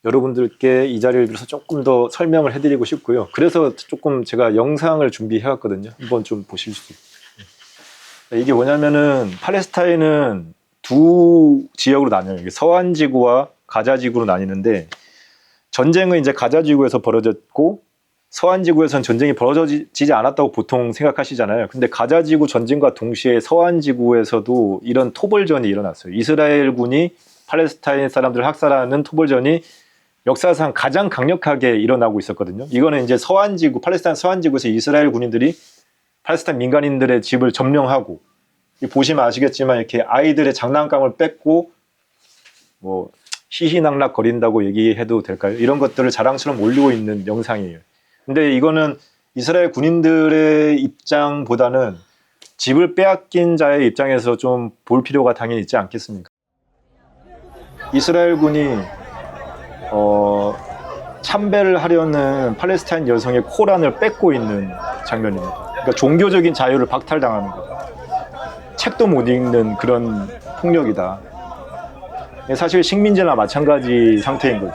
여러분들께 이 자리를 빌어서 조금 더 설명을 해드리고 싶고요. 그래서 조금 제가 영상을 준비해왔거든요. 한번 좀 보실 수 있어요. 이게 뭐냐면은, 팔레스타인은 두 지역으로 나뉘어요. 서한 지구와 가자 지구로 나뉘는데, 전쟁은 이제 가자 지구에서 벌어졌고 서한 지구에서는 전쟁이 벌어지지 않았다고 보통 생각하시잖아요. 근데 가자 지구 전쟁과 동시에 서한 지구에서도 이런 토벌전이 일어났어요. 이스라엘군이 팔레스타인 사람들을 학살하는 토벌전이 역사상 가장 강력하게 일어나고 있었거든요. 이거는 이제 서한 지구, 팔레스타인 서한 지구에서 이스라엘 군인들이 팔레스타인 민간인들의 집을 점령하고, 보시면 아시겠지만 이렇게 아이들의 장난감을 뺏고 뭐 희희낙낙 거린다고 얘기해도 될까요? 이런 것들을 자랑처럼 올리고 있는 영상이에요. 근데 이거는 이스라엘 군인들의 입장보다는 집을 빼앗긴 자의 입장에서 좀 볼 필요가 당연히 있지 않겠습니까? 이스라엘 군이 참배를 하려는 팔레스타인 여성의 코란을 뺏고 있는 장면입니다. 그러니까 종교적인 자유를 박탈당하는 거죠. 책도 못 읽는 그런 폭력이다. 사실 식민지나 마찬가지 상태인 거죠.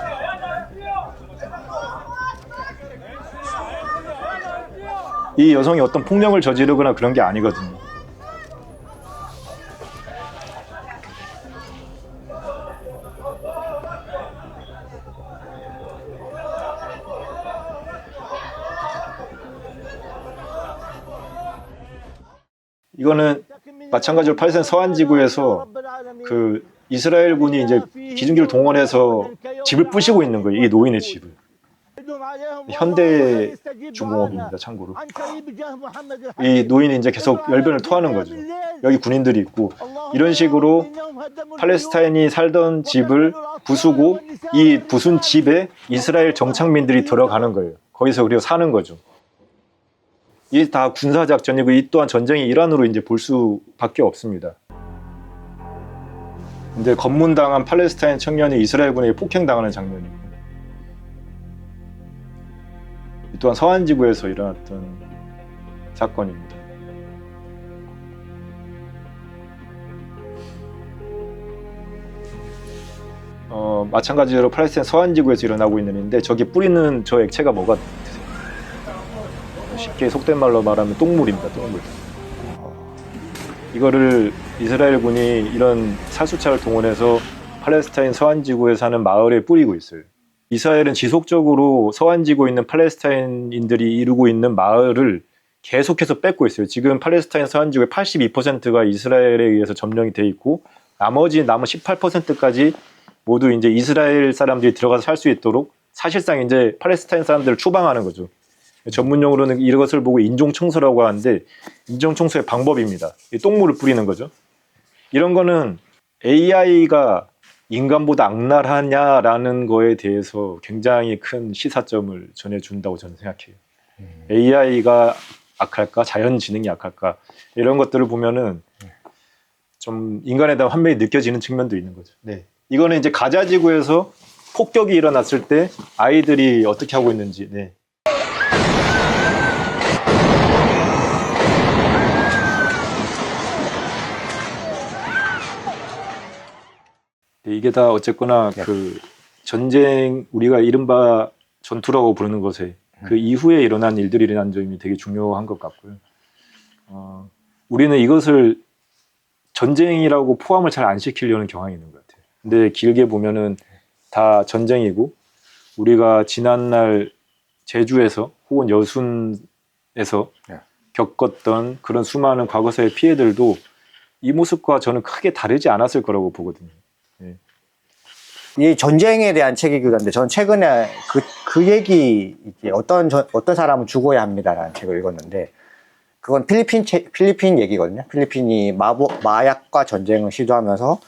이 여성이 어떤 폭력을 저지르거나 그런 게 아니거든요. 이거는 마찬가지로 팔레스타인 서한 지구에서 그 이스라엘 군이 이제 기중기를 동원해서 집을 부시고 있는 거예요. 이 노인의 집을. 현대 중공업입니다, 참고로. 이 노인이 이제 계속 열변을 토하는 거죠. 여기 군인들이 있고, 이런 식으로 팔레스타인이 살던 집을 부수고, 이 부순 집에 이스라엘 정착민들이 들어가는 거예요. 거기서 그리고 사는 거죠. 이게 다 군사작전이고, 이 또한 전쟁의 일환으로 이제 볼 수밖에 없습니다. 근데 검문당한 팔레스타인 청년이 이스라엘군에게 폭행당하는 장면입니다. 또한 서한 지구에서 일어났던 사건입니다. 마찬가지로 팔레스타인 서한 지구에서 일어나고 있는 일인데 저기 뿌리는 저 액체가 뭐가 드세요? 쉽게 속된 말로 말하면 똥물입니다. 똥물. 이거를 이스라엘군이 이런 살수차를 동원해서 팔레스타인 서한 지구에 사는 마을에 뿌리고 있어요. 이스라엘은 지속적으로 서한 지구에 있는 팔레스타인인들이 이루고 있는 마을을 계속해서 뺏고 있어요. 지금 팔레스타인 서한 지구의 82%가 이스라엘에 의해서 점령이 돼 있고 남은 18%까지 모두 이제 이스라엘 사람들이 들어가서 살 수 있도록 사실상 이제 팔레스타인 사람들을 추방하는 거죠. 전문용어로는 이것을 보고 인종청소라고 하는데 인종청소의 방법입니다. 똥물을 뿌리는 거죠. 이런 거는 AI가 인간보다 악랄하냐라는 거에 대해서 굉장히 큰 시사점을 전해준다고 저는 생각해요. AI가 악할까? 자연지능이 악할까? 이런 것들을 보면은 좀 인간에 대한 환멸이 느껴지는 측면도 있는 거죠. 네. 이거는 이제 가자 지구에서 폭격이 일어났을 때 아이들이 어떻게 하고 있는지. 네. 이게 다 어쨌거나 그 전쟁, 우리가 이른바 전투라고 부르는 것에 그 이후에 일어난 일들이 일어난 점이 되게 중요한 것 같고요. 우리는 이것을 전쟁이라고 포함을 잘 안 시키려는 경향이 있는 것 같아요. 근데 길게 보면은 다 전쟁이고, 우리가 지난날 제주에서 혹은 여순에서 겪었던 그런 수많은 과거사의 피해들도 이 모습과 저는 크게 다르지 않았을 거라고 보거든요. 네. 이 전쟁에 대한 책이기도 한데, 저는 최근에 그 얘기, 이제 어떤 사람은 죽어야 합니다라는 책을 읽었는데, 그건 필리핀 얘기거든요. 필리핀이 마약과 전쟁을 시도하면서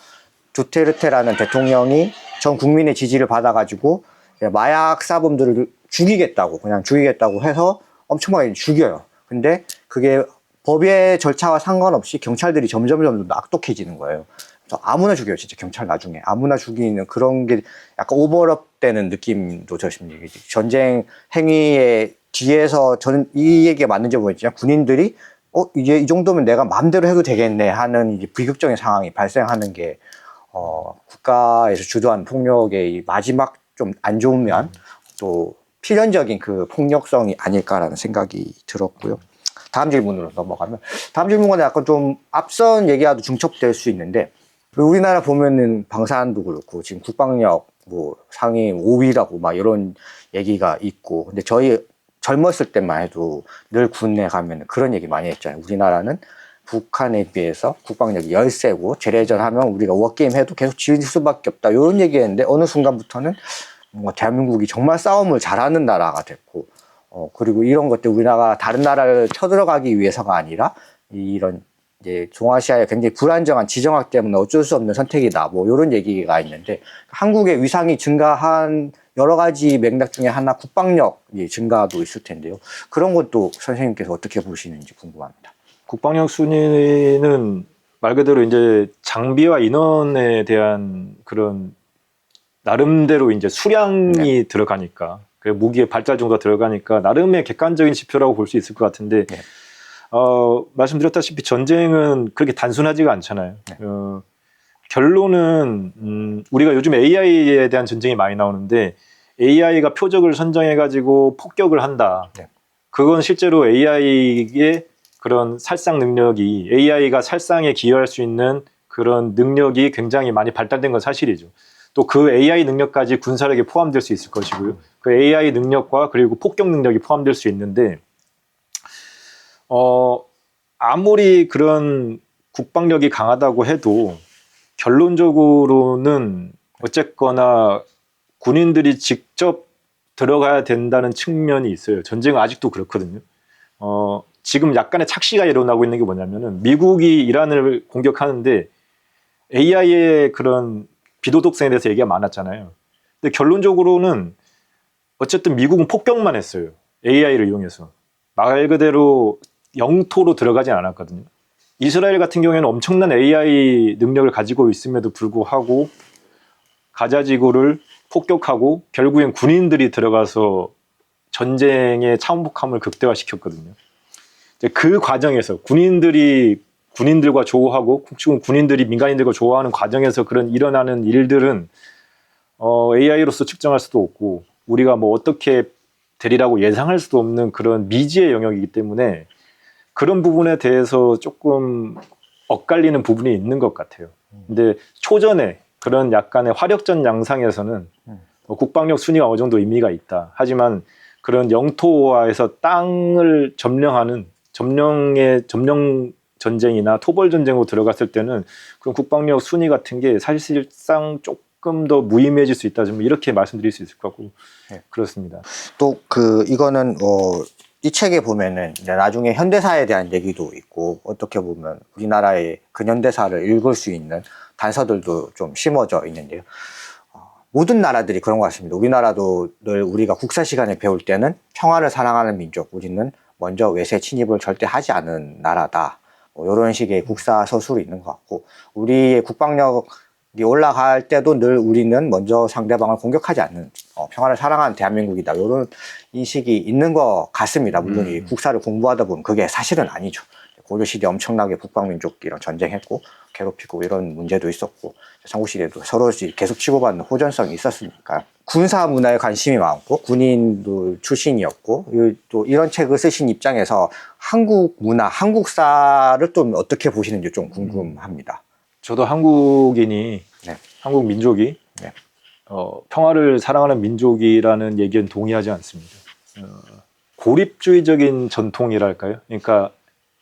두테르테라는 대통령이 전 국민의 지지를 받아가지고 마약 사범들을 그냥 죽이겠다고 해서 엄청나게 죽여요. 근데 그게 법의 절차와 상관없이 경찰들이 점점 악독해지는 거예요. 그래서 아무나 죽여요, 진짜. 경찰 나중에 아무나 죽이는 그런 게 약간 오버랩 되는 느낌도 저십니다. 전쟁 행위의 뒤에서 저는 이 얘기가 맞는지 모르겠지만, 군인들이 이제 이 정도면 내가 마음대로 해도 되겠네 하는 이제 비극적인 상황이 발생하는 게 국가에서 주도한 폭력의 이 마지막 좀 안 좋은 면, 또 필연적인 그 폭력성이 아닐까라는 생각이 들었고요. 다음 질문으로 넘어가면, 다음 질문은 약간 좀 앞선 얘기와도 중첩될 수 있는데, 우리나라 보면은 방산도 그렇고 지금 국방력 뭐 상위 5위라고 막 이런 얘기가 있고, 근데 저희 젊었을 때만 해도 늘 군에 가면 그런 얘기 많이 했잖아요. 우리나라는 북한에 비해서 국방력이 열세고 재래전 하면 우리가 워게임 해도 계속 지을 수밖에 없다, 이런 얘기했는데, 어느 순간부터는 뭔가 대한민국이 정말 싸움을 잘하는 나라가 됐고, 그리고 이런 것들 우리나라가 다른 나라를 쳐들어가기 위해서가 아니라 이런 이제 동아시아의 굉장히 불안정한 지정학 때문에 어쩔 수 없는 선택이다, 뭐 이런 얘기가 있는데, 한국의 위상이 증가한 여러 가지 맥락 중에 하나 국방력 증가도 있을 텐데요. 그런 것도 선생님께서 어떻게 보시는지 궁금합니다. 국방력 순위는 말 그대로 이제 장비와 인원에 대한 그런 나름대로 이제 수량이 들어가니까, 그 무기의 발달 정도가 들어가니까 나름의 객관적인 지표라고 볼 수 있을 것 같은데, 말씀드렸다시피 전쟁은 그렇게 단순하지가 않잖아요. 결론은 우리가 요즘 AI에 대한 전쟁이 많이 나오는데, AI가 표적을 선정해가지고 폭격을 한다. 그건 실제로 AI의 그런 살상 능력이, AI가 살상에 기여할 수 있는 그런 능력이 굉장히 많이 발달된 건 사실이죠. 또 그 AI 능력까지 군사력에 포함될 수 있을 것이고요. 그 AI 능력과 그리고 폭격 능력이 포함될 수 있는데, 아무리 그런 국방력이 강하다고 해도 결론적으로는 어쨌거나 군인들이 직접 들어가야 된다는 측면이 있어요. 전쟁은 아직도 그렇거든요. 지금 약간의 착시가 일어나고 있는 게 뭐냐면은, 미국이 이란을 공격하는데 AI의 그런 비도덕성에 대해서 얘기가 많았잖아요. 근데 결론적으로는 어쨌든 미국은 폭격만 했어요. AI를 이용해서. 말 그대로 영토로 들어가진 않았거든요. 이스라엘 같은 경우에는 엄청난 AI 능력을 가지고 있음에도 불구하고 가자지구를 폭격하고 결국엔 군인들이 들어가서 전쟁의 참혹함을 극대화시켰거든요. 이제 그 과정에서 군인들과 조우하고 지금 군인들이 민간인들과 조우하는 과정에서 그런 일어나는 일들은 AI로서 측정할 수도 없고 우리가 뭐 어떻게 되리라고 예상할 수도 없는 그런 미지의 영역이기 때문에 그런 부분에 대해서 조금 엇갈리는 부분이 있는 것 같아요. 근데 초전에 그런 약간의 화력전 양상에서는 국방력 순위가 어느 정도 의미가 있다. 하지만 그런 영토화에서 땅을 점령 전쟁이나 토벌 전쟁으로 들어갔을 때는 그런 국방력 순위 같은 게 사실상 조금 더 무의미해질 수 있다. 좀 이렇게 말씀드릴 수 있을 것 같고 네. 그렇습니다. 또 이거는 이 책에 보면은 이제 나중에 현대사에 대한 얘기도 있고 어떻게 보면 우리나라의 근현대사를 읽을 수 있는 단서들도 좀 심어져 있는데요. 모든 나라들이 그런 것 같습니다. 우리나라도 늘 우리가 국사 시간에 배울 때는 평화를 사랑하는 민족, 우리는 먼저 외세 침입을 절대 하지 않은 나라다. 뭐 이런 식의 국사 서술이 있는 것 같고 우리의 국방력이 올라갈 때도 늘 우리는 먼저 상대방을 공격하지 않는 평화를 사랑하는 대한민국이다. 이런 인식이 있는 것 같습니다. 물론 이 국사를 공부하다 보면 그게 사실은 아니죠. 고려시대 엄청나게 북방민족이랑 전쟁했고 괴롭히고 이런 문제도 있었고 삼국시대도 서로 계속 치고받는 호전성이 있었으니까요. 군사 문화에 관심이 많고 군인도 출신이었고 또 이런 책을 쓰신 입장에서 한국 문화, 한국사를 좀 어떻게 보시는지 좀 궁금합니다. 저도 한국인이 네. 한국 민족이 네. 평화를 사랑하는 민족이라는 얘기는 동의하지 않습니다. 고립주의적인 전통이랄까요? 그러니까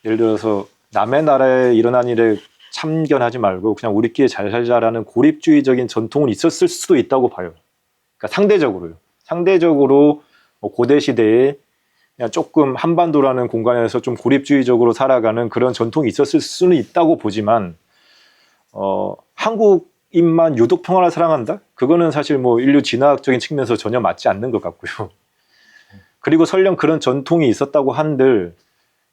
예를 들어서 남의 나라에 일어난 일에 참견하지 말고 그냥 우리끼리 잘 살자라는 고립주의적인 전통은 있었을 수도 있다고 봐요. 그러니까 상대적으로요. 상대적으로 고대 시대에 그냥 조금 한반도라는 공간에서 좀 고립주의적으로 살아가는 그런 전통이 있었을 수는 있다고 보지만 한국인만 유독 평화를 사랑한다? 그거는 사실 뭐 인류 진화학적인 측면에서 전혀 맞지 않는 것 같고요. 그리고 설령 그런 전통이 있었다고 한들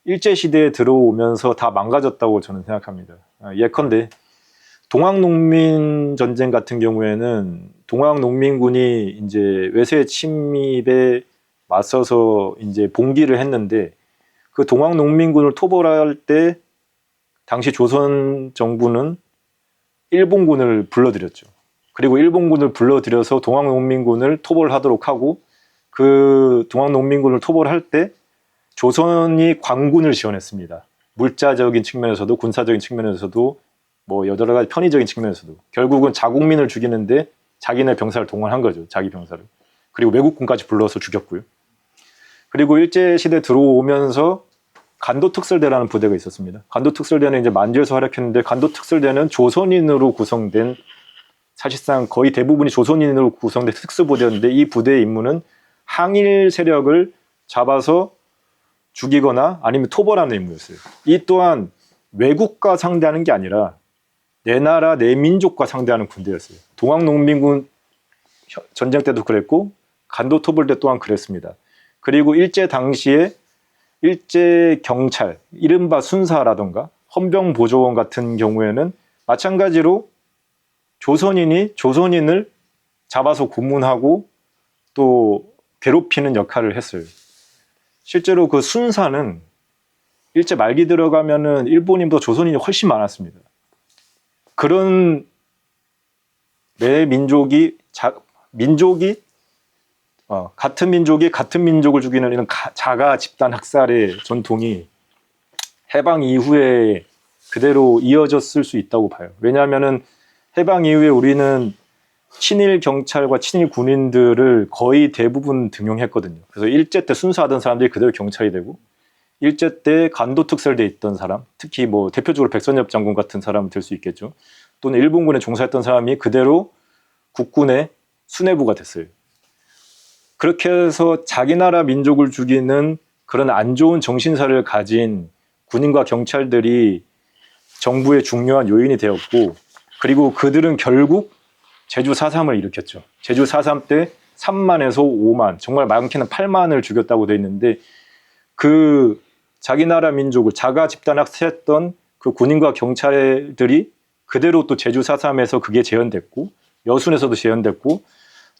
일제시대에 들어오면서 다 망가졌다고 저는 생각합니다. 예컨대 동학농민 전쟁 같은 경우에는 동학농민군이 이제 외세 침입에 맞서서 이제 봉기를 했는데 그 동학농민군을 토벌할 때 당시 조선 정부는 일본군을 불러들였죠. 그리고 일본군을 불러들여서 동학농민군을 토벌하도록 하고 그 동학농민군을 토벌할 때 조선이 관군을 지원했습니다. 물자적인 측면에서도 군사적인 측면에서도 뭐 여러 가지 편의적인 측면에서도 결국은 자국민을 죽이는데 자기네 병사를 동원한 거죠. 자기 병사를. 그리고 외국군까지 불러서 죽였고요. 그리고 일제시대 들어오면서 간도특설대라는 부대가 있었습니다. 간도특설대는 이제 만주에서 활약했는데 간도특설대는 조선인으로 구성된 사실상 거의 대부분이 조선인으로 구성된 특수부대였는데 이 부대의 임무는 항일 세력을 잡아서 죽이거나 아니면 토벌하는 임무였어요. 이 또한 외국과 상대하는 게 아니라 내 나라 내 민족과 상대하는 군대였어요. 동학농민군 전쟁 때도 그랬고 간도 토벌 때 또한 그랬습니다. 그리고 일제 당시에 일제 경찰, 이른바 순사라던가 헌병보조원 같은 경우에는 마찬가지로 조선인이 조선인을 잡아서 고문하고 또 괴롭히는 역할을 했어요. 실제로 그 순사는 일제 말기 들어가면은 일본인보다 조선인이 훨씬 많았습니다. 그런 내 민족이 같은 민족이 같은 민족을 죽이는 이런 자가 집단 학살의 전통이 해방 이후에 그대로 이어졌을 수 있다고 봐요. 왜냐하면은 해방 이후에 우리는 친일 경찰과 친일 군인들을 거의 대부분 등용했거든요. 그래서 일제 때 순사하던 사람들이 그대로 경찰이 되고 일제 때 간도특설대에 있던 사람, 특히 뭐 대표적으로 백선엽 장군 같은 사람은 될 수 있겠죠. 또는 일본군에 종사했던 사람이 그대로 국군의 수뇌부가 됐어요. 그렇게 해서 자기 나라 민족을 죽이는 그런 안 좋은 정신사를 가진 군인과 경찰들이 정부의 중요한 요인이 되었고 그리고 그들은 결국 제주 4.3을 일으켰죠. 제주 4.3 때 3만에서 5만, 정말 많게는 8만을 죽였다고 돼 있는데 그 자기 나라 민족을 자가 집단 학살했던 그 군인과 경찰들이 그대로 또 제주 4.3에서 그게 재현됐고 여순에서도 재현됐고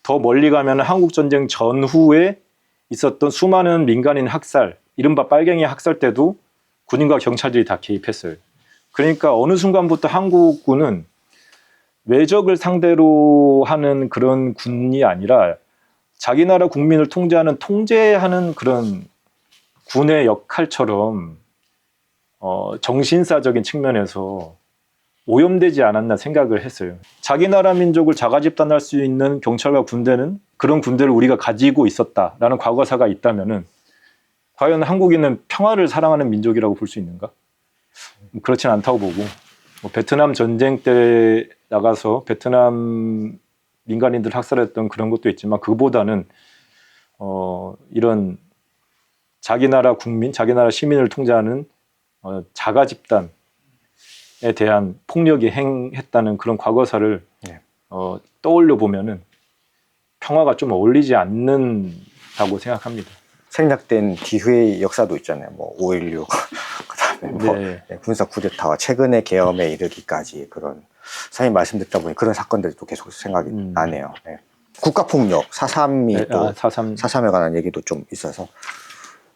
더 멀리 가면 한국전쟁 전후에 있었던 수많은 민간인 학살, 이른바 빨갱이 학살 때도 군인과 경찰들이 다 개입했어요. 그러니까 어느 순간부터 한국군은 외적을 상대로 하는 그런 군이 아니라 자기 나라 국민을 통제하는 그런 군의 역할처럼 정신사적인 측면에서 오염되지 않았나 생각을 했어요. 자기 나라 민족을 자가집단할 수 있는 경찰과 군대는 그런 군대를 우리가 가지고 있었다라는 과거사가 있다면은 과연 한국인은 평화를 사랑하는 민족이라고 볼 수 있는가? 그렇진 않다고 보고 뭐 베트남 전쟁 때 나가서 베트남 민간인들 학살했던 그런 것도 있지만 그보다는 이런 자기 나라 국민, 자기 나라 시민을 통제하는 자가 집단에 대한 폭력이 행했다는 그런 과거사를 네. 떠올려 보면은 평화가 좀 어울리지 않는다고 생각합니다. 생략된 뒤의 역사도 있잖아요. 뭐 5.16 그다음에 뭐 네. 군사 쿠데타와 최근의 계엄에 이르기까지 그런 선생님 말씀 듣다 보니 그런 사건들도 계속 생각이 나네요. 네. 국가폭력 4.3이 네, 또 4.3. 4.3에 관한 얘기도 좀 있어서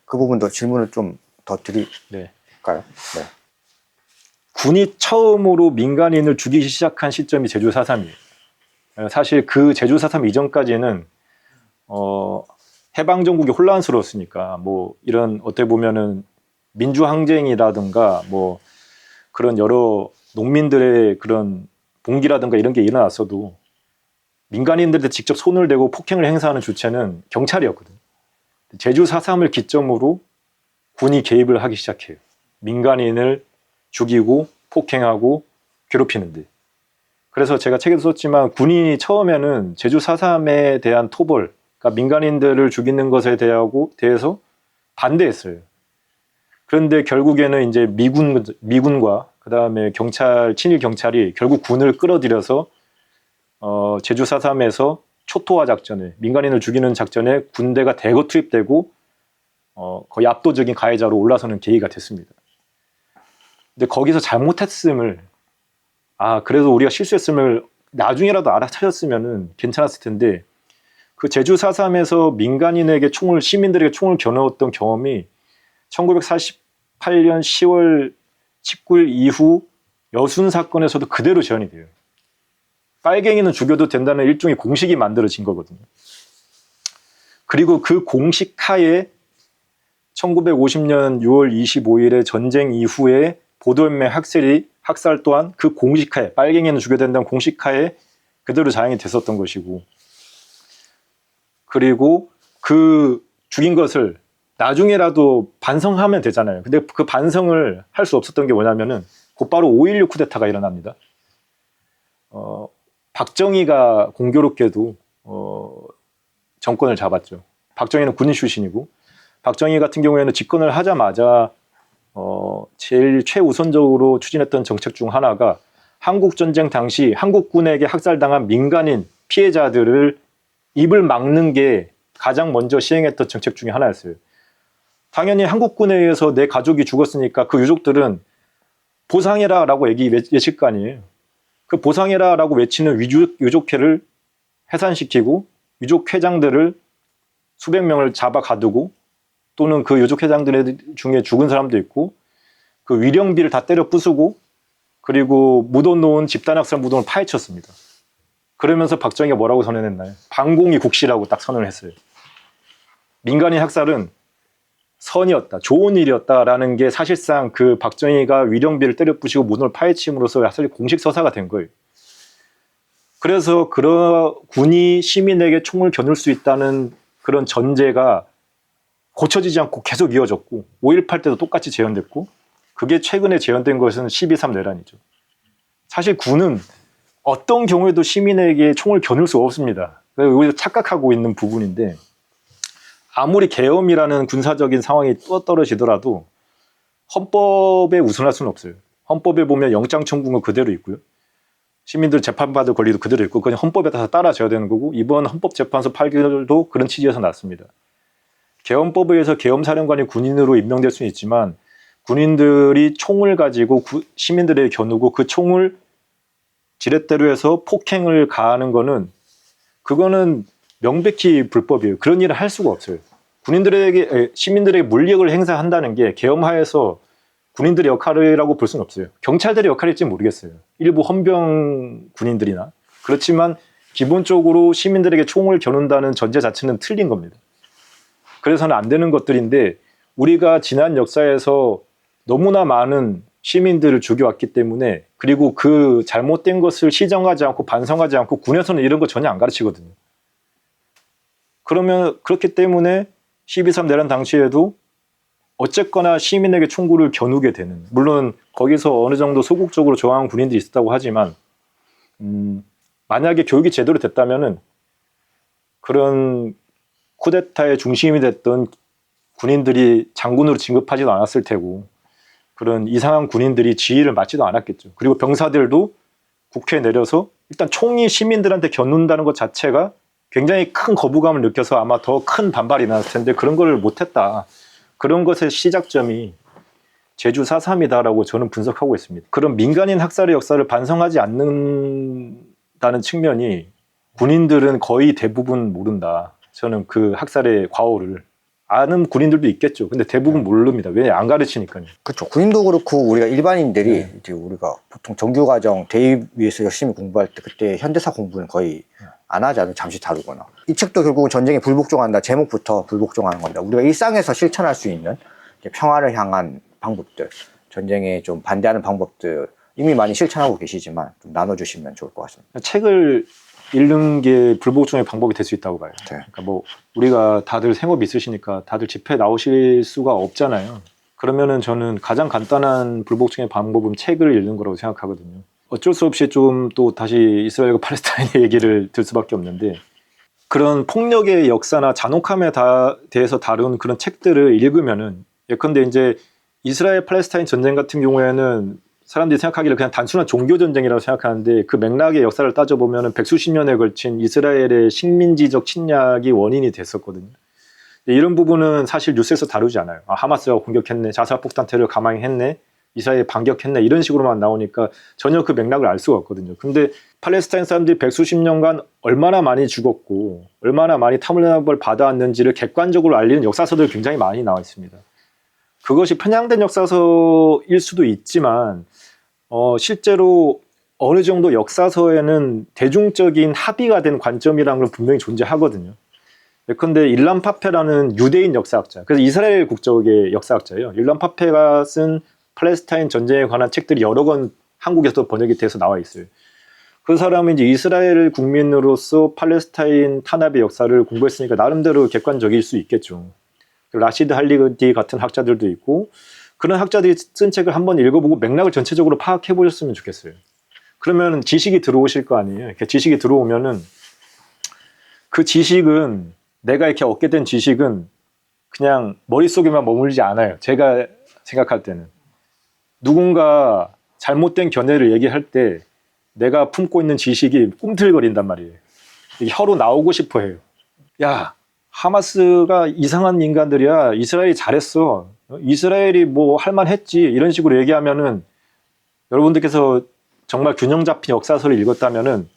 그 부분도 질문을 좀 더 드릴까요? 네. 네. 군이 처음으로 민간인을 죽이기 시작한 시점이 제주 4.3이에요. 사실 그 제주 4.3 이전까지는 해방 정국이 혼란스러웠으니까 뭐 이런 어떻게 보면은 민주항쟁이라든가 뭐 그런 여러 농민들의 그런 봉기라든가 이런 게 일어났어도 민간인들한테 직접 손을 대고 폭행을 행사하는 주체는 경찰이었거든요. 제주 4.3을 기점으로 군이 개입을 하기 시작해요. 민간인을 죽이고 폭행하고 괴롭히는데. 그래서 제가 책에도 썼지만 군인이 처음에는 제주 4.3에 대한 토벌, 그러니까 민간인들을 죽이는 것에 대해서 반대했어요. 그런데 결국에는 이제 미군과 그다음에 친일 경찰이 결국 군을 끌어들여서 제주 4.3에서 초토화 작전에 민간인을 죽이는 작전에 군대가 대거 투입되고 거의 압도적인 가해자로 올라서는 계기가 됐습니다. 근데 거기서 잘못했음을 그래도 우리가 실수했음을 나중에라도 알아차렸으면 괜찮았을 텐데 그 제주 4.3에서 민간인에게 시민들에게 총을 겨누었던 경험이 1948년 10월 19일 이후 여순 사건에서도 그대로 재현이 돼요. 빨갱이는 죽여도 된다는 일종의 공식이 만들어진 거거든요. 그리고 그 공식 하에 1950년 6월 25일에 전쟁 이후에 보도연맹 학살 또한 그 공식 하에, 빨갱이는 죽여야 된다는 공식 하에 그대로 자행이 됐었던 것이고, 그리고 그 죽인 것을 나중에라도 반성하면 되잖아요. 근데 그 반성을 할 수 없었던 게 뭐냐면은 곧바로 5.16 쿠데타가 일어납니다. 박정희가 공교롭게도 정권을 잡았죠. 박정희는 군인 출신이고, 박정희 같은 경우에는 집권을 하자마자 제일 최우선적으로 추진했던 정책 중 하나가 한국전쟁 당시 한국군에게 학살당한 민간인 피해자들을 입을 막는 게 가장 먼저 시행했던 정책 중에 하나였어요. 당연히 한국군에 의해서 내 가족이 죽었으니까 그 유족들은 보상해라 라고 외칠 거 아니에요. 그 보상해라 라고 외치는 유족회를 해산시키고 유족회장들을 수백 명을 잡아 가두고 또는 그 유족회장들 중에 죽은 사람도 있고 그 위령비를 다 때려 부수고 그리고 묻어놓은 집단학살 무덤을 파헤쳤습니다. 그러면서 박정희가 뭐라고 선언했나요? 반공이 국시라고 딱 선언을 했어요. 민간인 학살은 선이었다, 좋은 일이었다라는 게 사실상 그 박정희가 위령비를 때려 부시고 무덤을 파헤침으로써 사실 공식 서사가 된 거예요. 그래서 그런 군이 시민에게 총을 겨눌 수 있다는 그런 전제가 고쳐지지 않고 계속 이어졌고 5.18 때도 똑같이 재현됐고 그게 최근에 재현된 것은 12.3 내란이죠. 사실 군은 어떤 경우에도 시민에게 총을 겨눌 수 없습니다. 우리가 착각하고 있는 부분인데 아무리 계엄이라는 군사적인 상황이 떨어지더라도 헌법에 우선할 수는 없어요. 헌법에 보면 영장 청구가 그대로 있고요. 시민들 재판받을 권리도 그대로 있고 그건 헌법에 따라져야 되는 거고 이번 헌법재판소 판결도 그런 취지에서 났습니다. 계엄법에 의해서 계엄사령관이 군인으로 임명될 수는 있지만 군인들이 총을 가지고 시민들에게 겨누고 그 총을 지렛대로 해서 폭행을 가하는 거는 그거는 명백히 불법이에요. 그런 일을 할 수가 없어요. 시민들에게 물력을 행사한다는 게 계엄하에서 군인들의 역할이라고 볼 수는 없어요. 경찰들의 역할일지 모르겠어요. 일부 헌병 군인들이나. 그렇지만 기본적으로 시민들에게 총을 겨눈다는 전제 자체는 틀린 겁니다. 그래서는 안 되는 것들인데 우리가 지난 역사에서 너무나 많은 시민들을 죽여왔기 때문에 그리고 그 잘못된 것을 시정하지 않고 반성하지 않고 군에서는 이런 거 전혀 안 가르치거든요. 그러면 그렇기 때문에 12.3 내란 당시에도 어쨌거나 시민에게 총구를 겨누게 되는, 물론 거기서 어느 정도 소극적으로 저항한 군인들이 있었다고 하지만 만약에 교육이 제대로 됐다면은 그런 쿠데타의 중심이 됐던 군인들이 장군으로 진급하지도 않았을 테고 그런 이상한 군인들이 지휘를 맡지도 않았겠죠. 그리고 병사들도 국회에 내려서 일단 총이 시민들한테 겨눈다는 것 자체가 굉장히 큰 거부감을 느껴서 아마 더 큰 반발이 났을 텐데 그런 걸 못했다. 그런 것의 시작점이 제주 4.3이다라고 저는 분석하고 있습니다. 그런 민간인 학살의 역사를 반성하지 않는다는 측면이 군인들은 거의 대부분 모른다. 저는 그 학살의 과오를 아는 군인들도 있겠죠. 근데 대부분 모릅니다. 왜? 안 가르치니까요. 그렇죠. 군인도 그렇고 우리가 일반인들이 네. 이제 우리가 보통 정규과정 대입위에서 열심히 공부할 때 그때 현대사 공부는 거의 안 하지 않아요. 잠시 다루거나. 이 책도 결국은 전쟁에 불복종한다. 제목부터 불복종하는 겁니다. 우리가 일상에서 실천할 수 있는 이제 평화를 향한 방법들, 전쟁에 좀 반대하는 방법들 이미 많이 실천하고 계시지만 좀 나눠주시면 좋을 것 같습니다. 책을 읽는 게 불복종의 방법이 될 수 있다고 봐요. 네. 그러니까 뭐 우리가 다들 생업 있으시니까 다들 집회 나오실 수가 없잖아요. 그러면은 저는 가장 간단한 불복종의 방법은 책을 읽는 거라고 생각하거든요. 어쩔 수 없이 좀 또 다시 이스라엘과 팔레스타인의 얘기를 들 수밖에 없는데 그런 폭력의 역사나 잔혹함에 대해서 다룬 그런 책들을 읽으면은 예컨대 이제 이스라엘 팔레스타인 전쟁 같은 경우에는 사람들이 생각하기를 그냥 단순한 종교 전쟁이라고 생각하는데 그 맥락의 역사를 따져보면 백수십 년에 걸친 이스라엘의 식민지적 침략이 원인이 됐었거든요. 이런 부분은 사실 뉴스에서 다루지 않아요. 하마스가 공격했네, 자살폭탄 테러를 가만히 했네, 이스라엘이 반격했네 이런 식으로만 나오니까 전혀 그 맥락을 알 수가 없거든요. 근데 팔레스타인 사람들이 백수십 년간 얼마나 많이 죽었고 얼마나 많이 탄압을 받아왔는지를 객관적으로 알리는 역사서들이 굉장히 많이 나와 있습니다. 그것이 편향된 역사서일 수도 있지만 실제로 어느 정도 역사서에는 대중적인 합의가 된 관점이라는 건 분명히 존재하거든요. 예컨대 일람 파페라는 유대인 역사학자, 그래서 이스라엘 국적의 역사학자예요. 일람 파페가 쓴 팔레스타인 전쟁에 관한 책들이 여러 권 한국에서도 번역이 돼서 나와 있어요. 그 사람은 이제 이스라엘 국민으로서 팔레스타인 탄압의 역사를 공부했으니까 나름대로 객관적일 수 있겠죠. 라시드 할리디 같은 학자들도 있고 그런 학자들이 쓴 책을 한번 읽어보고 맥락을 전체적으로 파악해 보셨으면 좋겠어요. 그러면 지식이 들어오실 거 아니에요. 이렇게 지식이 들어오면은 그 지식은 내가 이렇게 얻게 된 지식은 그냥 머릿속에만 머물지 않아요. 제가 생각할 때는 누군가 잘못된 견해를 얘기할 때 내가 품고 있는 지식이 꿈틀거린단 말이에요. 이게 혀로 나오고 싶어 해요. 야, 하마스가 이상한 인간들이야. 이스라엘이 잘했어. 이스라엘이 뭐 할만했지. 이런 식으로 얘기하면은 여러분들께서 정말 균형 잡힌 역사서를 읽었다면은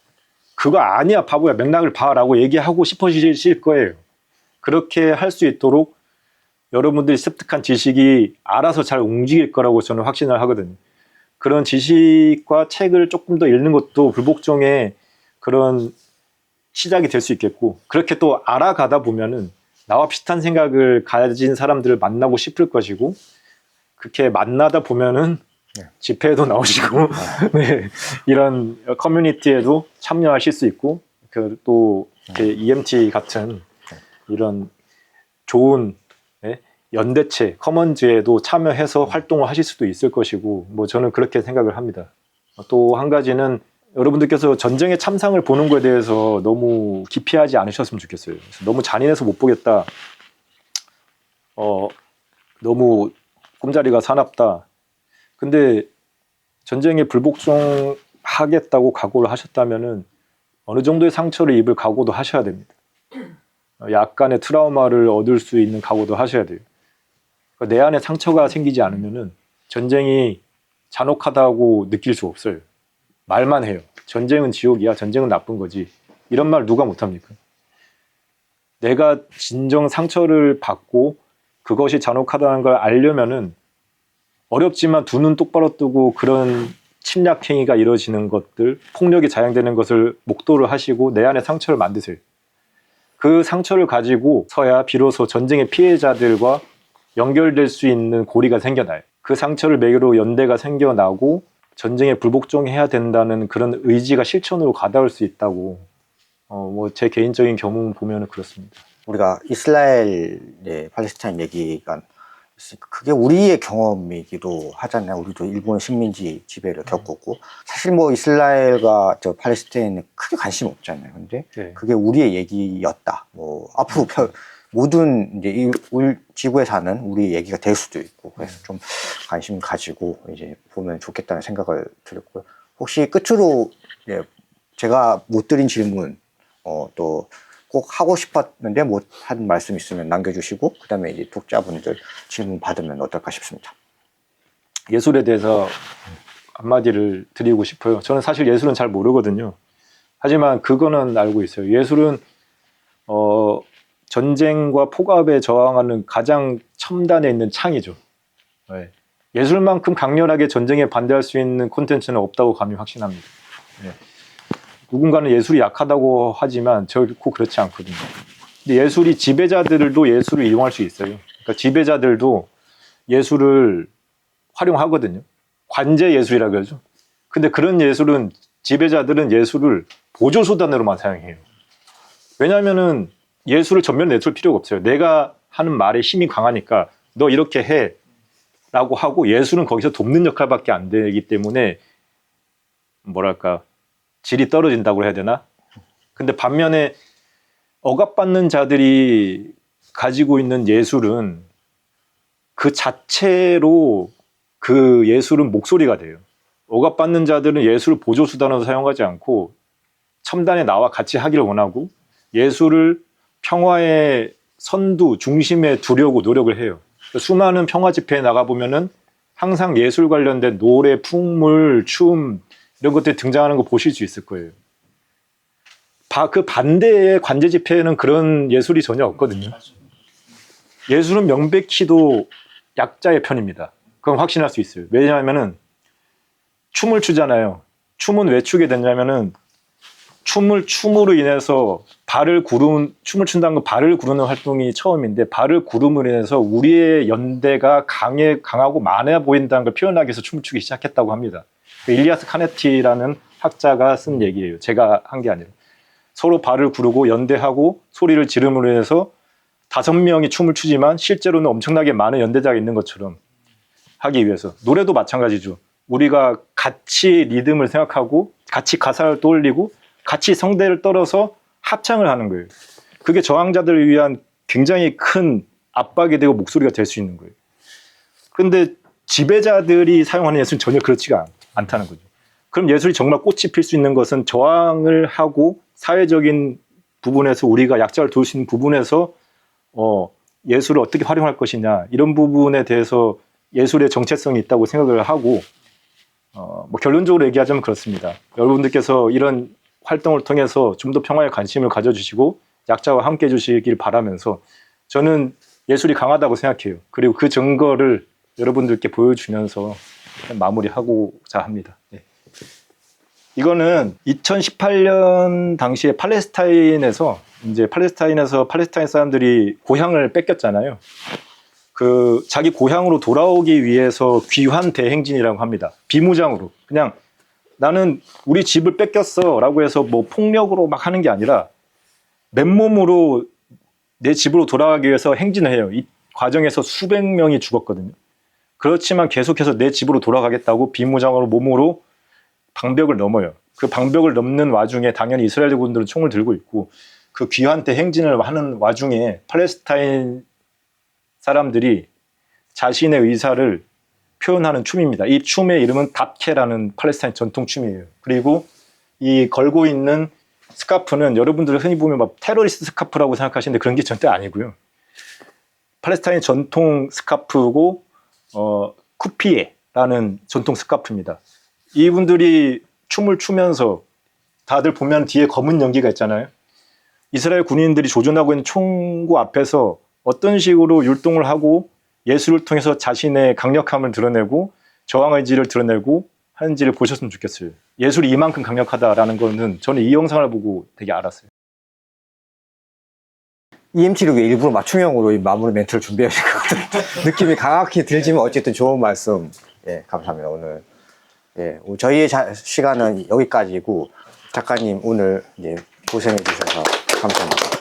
그거 아니야 바보야 맥락을 봐라고 얘기하고 싶으실 거예요. 그렇게 할 수 있도록 여러분들이 습득한 지식이 알아서 잘 움직일 거라고 저는 확신을 하거든요. 그런 지식과 책을 조금 더 읽는 것도 불복종의 그런 시작이 될 수 있겠고 그렇게 또 알아가다 보면은 나와 비슷한 생각을 가진 사람들을 만나고 싶을 것이고 그렇게 만나다 보면은 집회에도 나오시고 네, 이런 커뮤니티에도 참여하실 수 있고 또 EMT 같은 이런 좋은 연대체 커먼즈에도 참여해서 활동을 하실 수도 있을 것이고 뭐 저는 그렇게 생각을 합니다. 또 한 가지는 여러분들께서 전쟁의 참상을 보는 것에 대해서 너무 기피하지 않으셨으면 좋겠어요. 너무 잔인해서 못 보겠다. 너무 꿈자리가 사납다. 근데 전쟁에 불복종하겠다고 각오를 하셨다면은 어느 정도의 상처를 입을 각오도 하셔야 됩니다. 약간의 트라우마를 얻을 수 있는 각오도 하셔야 돼요. 내 안에 상처가 생기지 않으면은 전쟁이 잔혹하다고 느낄 수 없어요. 말만 해요. 전쟁은 지옥이야. 전쟁은 나쁜 거지. 이런 말 누가 못합니까? 내가 진정 상처를 받고 그것이 잔혹하다는 걸 알려면은 어렵지만 두 눈 똑바로 뜨고 그런 침략행위가 이루어지는 것들, 폭력이 자행되는 것을 목도를 하시고 내 안에 상처를 만드세요. 그 상처를 가지고 서야 비로소 전쟁의 피해자들과 연결될 수 있는 고리가 생겨나요. 그 상처를 매개로 연대가 생겨나고 전쟁에 불복종해야 된다는 그런 의지가 실천으로 가닿을 수 있다고 뭐 제 개인적인 경험 보면 그렇습니다. 우리가 이스라엘, 팔레스타인 얘기가 있으니까 그게 우리의 경험이기도 하잖아요. 우리도 일본 식민지 지배를 겪었고 사실 뭐 이스라엘과 저 팔레스타인은 크게 관심 없잖아요. 근데 네. 그게 우리의 얘기였다. 뭐 앞으로 모든 이제 지구에 사는 우리 얘기가 될 수도 있고 그래서 좀 관심 가지고 이제 보면 좋겠다는 생각을 들었고요. 혹시 끝으로 제가 못 드린 질문 또 꼭 하고 싶었는데 못 한 말씀 있으면 남겨주시고 그 다음에 이제 독자분들 질문 받으면 어떨까 싶습니다. 예술에 대해서 한마디를 드리고 싶어요. 저는 사실 예술은 잘 모르거든요. 하지만 그거는 알고 있어요. 예술은 전쟁과 폭압에 저항하는 가장 첨단에 있는 창이죠. 네. 예술만큼 강렬하게 전쟁에 반대할 수 있는 콘텐츠는 없다고 감히 확신합니다. 네. 누군가는 예술이 약하다고 하지만 결코 그렇지 않거든요. 근데 예술이 지배자들도 예술을 이용할 수 있어요. 그러니까 지배자들도 예술을 활용하거든요. 관제 예술이라고 그러죠. 근데 그런 예술은 지배자들은 예술을 보조수단으로만 사용해요. 왜냐하면은 예술을 전면 내줄 필요가 없어요. 내가 하는 말에 힘이 강하니까 너 이렇게 해 라고 하고 예술은 거기서 돕는 역할밖에 안 되기 때문에 뭐랄까 질이 떨어진다고 해야 되나? 근데 반면에 억압받는 자들이 가지고 있는 예술은 그 자체로 그 예술은 목소리가 돼요. 억압받는 자들은 예술을 보조수단으로 사용하지 않고 첨단에 나와 같이 하기를 원하고 예술을 평화의 선두, 중심에 두려고 노력을 해요. 수많은 평화 집회에 나가보면은 항상 예술 관련된 노래, 풍물, 춤 이런 것들이 등장하는 거 보실 수 있을 거예요. 그 반대의 관제 집회에는 그런 예술이 전혀 없거든요. 예술은 명백히도 약자의 편입니다. 그건 확신할 수 있어요. 왜냐하면은 춤을 추잖아요. 춤은 왜 추게 됐냐면은 춤으로 인해서 춤을 춘다는 건 발을 구르는 활동이 처음인데 발을 구름으로 인해서 우리의 연대가 강하고 많아 보인다는 걸 표현하기 위해서 춤을 추기 시작했다고 합니다. 일리아스 카네티라는 학자가 쓴 얘기예요. 제가 한 게 아니라. 서로 발을 구르고 연대하고 소리를 지름으로 인해서 5명이 춤을 추지만 실제로는 엄청나게 많은 연대자가 있는 것처럼 하기 위해서. 노래도 마찬가지죠. 우리가 같이 리듬을 생각하고 같이 가사를 떠올리고 같이 성대를 떨어서 합창을 하는 거예요. 그게 저항자들을 위한 굉장히 큰 압박이 되고 목소리가 될 수 있는 거예요. 그런데 지배자들이 사용하는 예술은 전혀 그렇지가 않다는 거죠. 그럼 예술이 정말 꽃이 필 수 있는 것은 저항을 하고 사회적인 부분에서 우리가 약자를 도울 수 있는 부분에서 예술을 어떻게 활용할 것이냐 이런 부분에 대해서 예술의 정체성이 있다고 생각을 하고 뭐 결론적으로 얘기하자면 그렇습니다. 여러분들께서 이런 활동을 통해서 좀 더 평화에 관심을 가져주시고 약자와 함께 해주시길 바라면서 저는 예술이 강하다고 생각해요. 그리고 그 증거를 여러분들께 보여주면서 마무리하고자 합니다. 네. 이거는 2018년 당시에 팔레스타인에서 팔레스타인 사람들이 고향을 뺏겼잖아요. 자기 고향으로 돌아오기 위해서 귀환 대행진이라고 합니다. 비무장으로 그냥 나는 우리 집을 뺏겼어 라고 해서 뭐 폭력으로 막 하는 게 아니라 맨몸으로 내 집으로 돌아가기 위해서 행진을 해요. 이 과정에서 수백 명이 죽었거든요. 그렇지만 계속해서 내 집으로 돌아가겠다고 비무장으로 몸으로 방벽을 넘어요. 그 방벽을 넘는 와중에 당연히 이스라엘 군들은 총을 들고 있고 그 귀환 대행진을 하는 와중에 팔레스타인 사람들이 자신의 의사를 표현하는 춤입니다. 이 춤의 이름은 답케라는 팔레스타인 전통 춤이에요. 그리고 이 걸고 있는 스카프는 여러분들 흔히 보면 막 테러리스트 스카프라고 생각하시는데 그런 게 절대 아니고요. 팔레스타인 전통 스카프고 쿠피에라는 전통 스카프입니다. 이분들이 춤을 추면서 다들 보면 뒤에 검은 연기가 있잖아요. 이스라엘 군인들이 조준하고 있는 총구 앞에서 어떤 식으로 율동을 하고 예술을 통해서 자신의 강력함을 드러내고 저항 의지를 드러내고 하는지를 보셨으면 좋겠어요. 예술이 이만큼 강력하다라는 거는 저는 이 영상을 보고 되게 알았어요. EMT를 일부러 맞춤형으로 이 마무리 멘트를 준비하신 것 같은 느낌이 강하게 들지만 어쨌든 좋은 말씀. 예, 감사합니다. 오늘. 예, 저희의 시간은 여기까지고 작가님 오늘 이제 고생해 주셔서 감사합니다.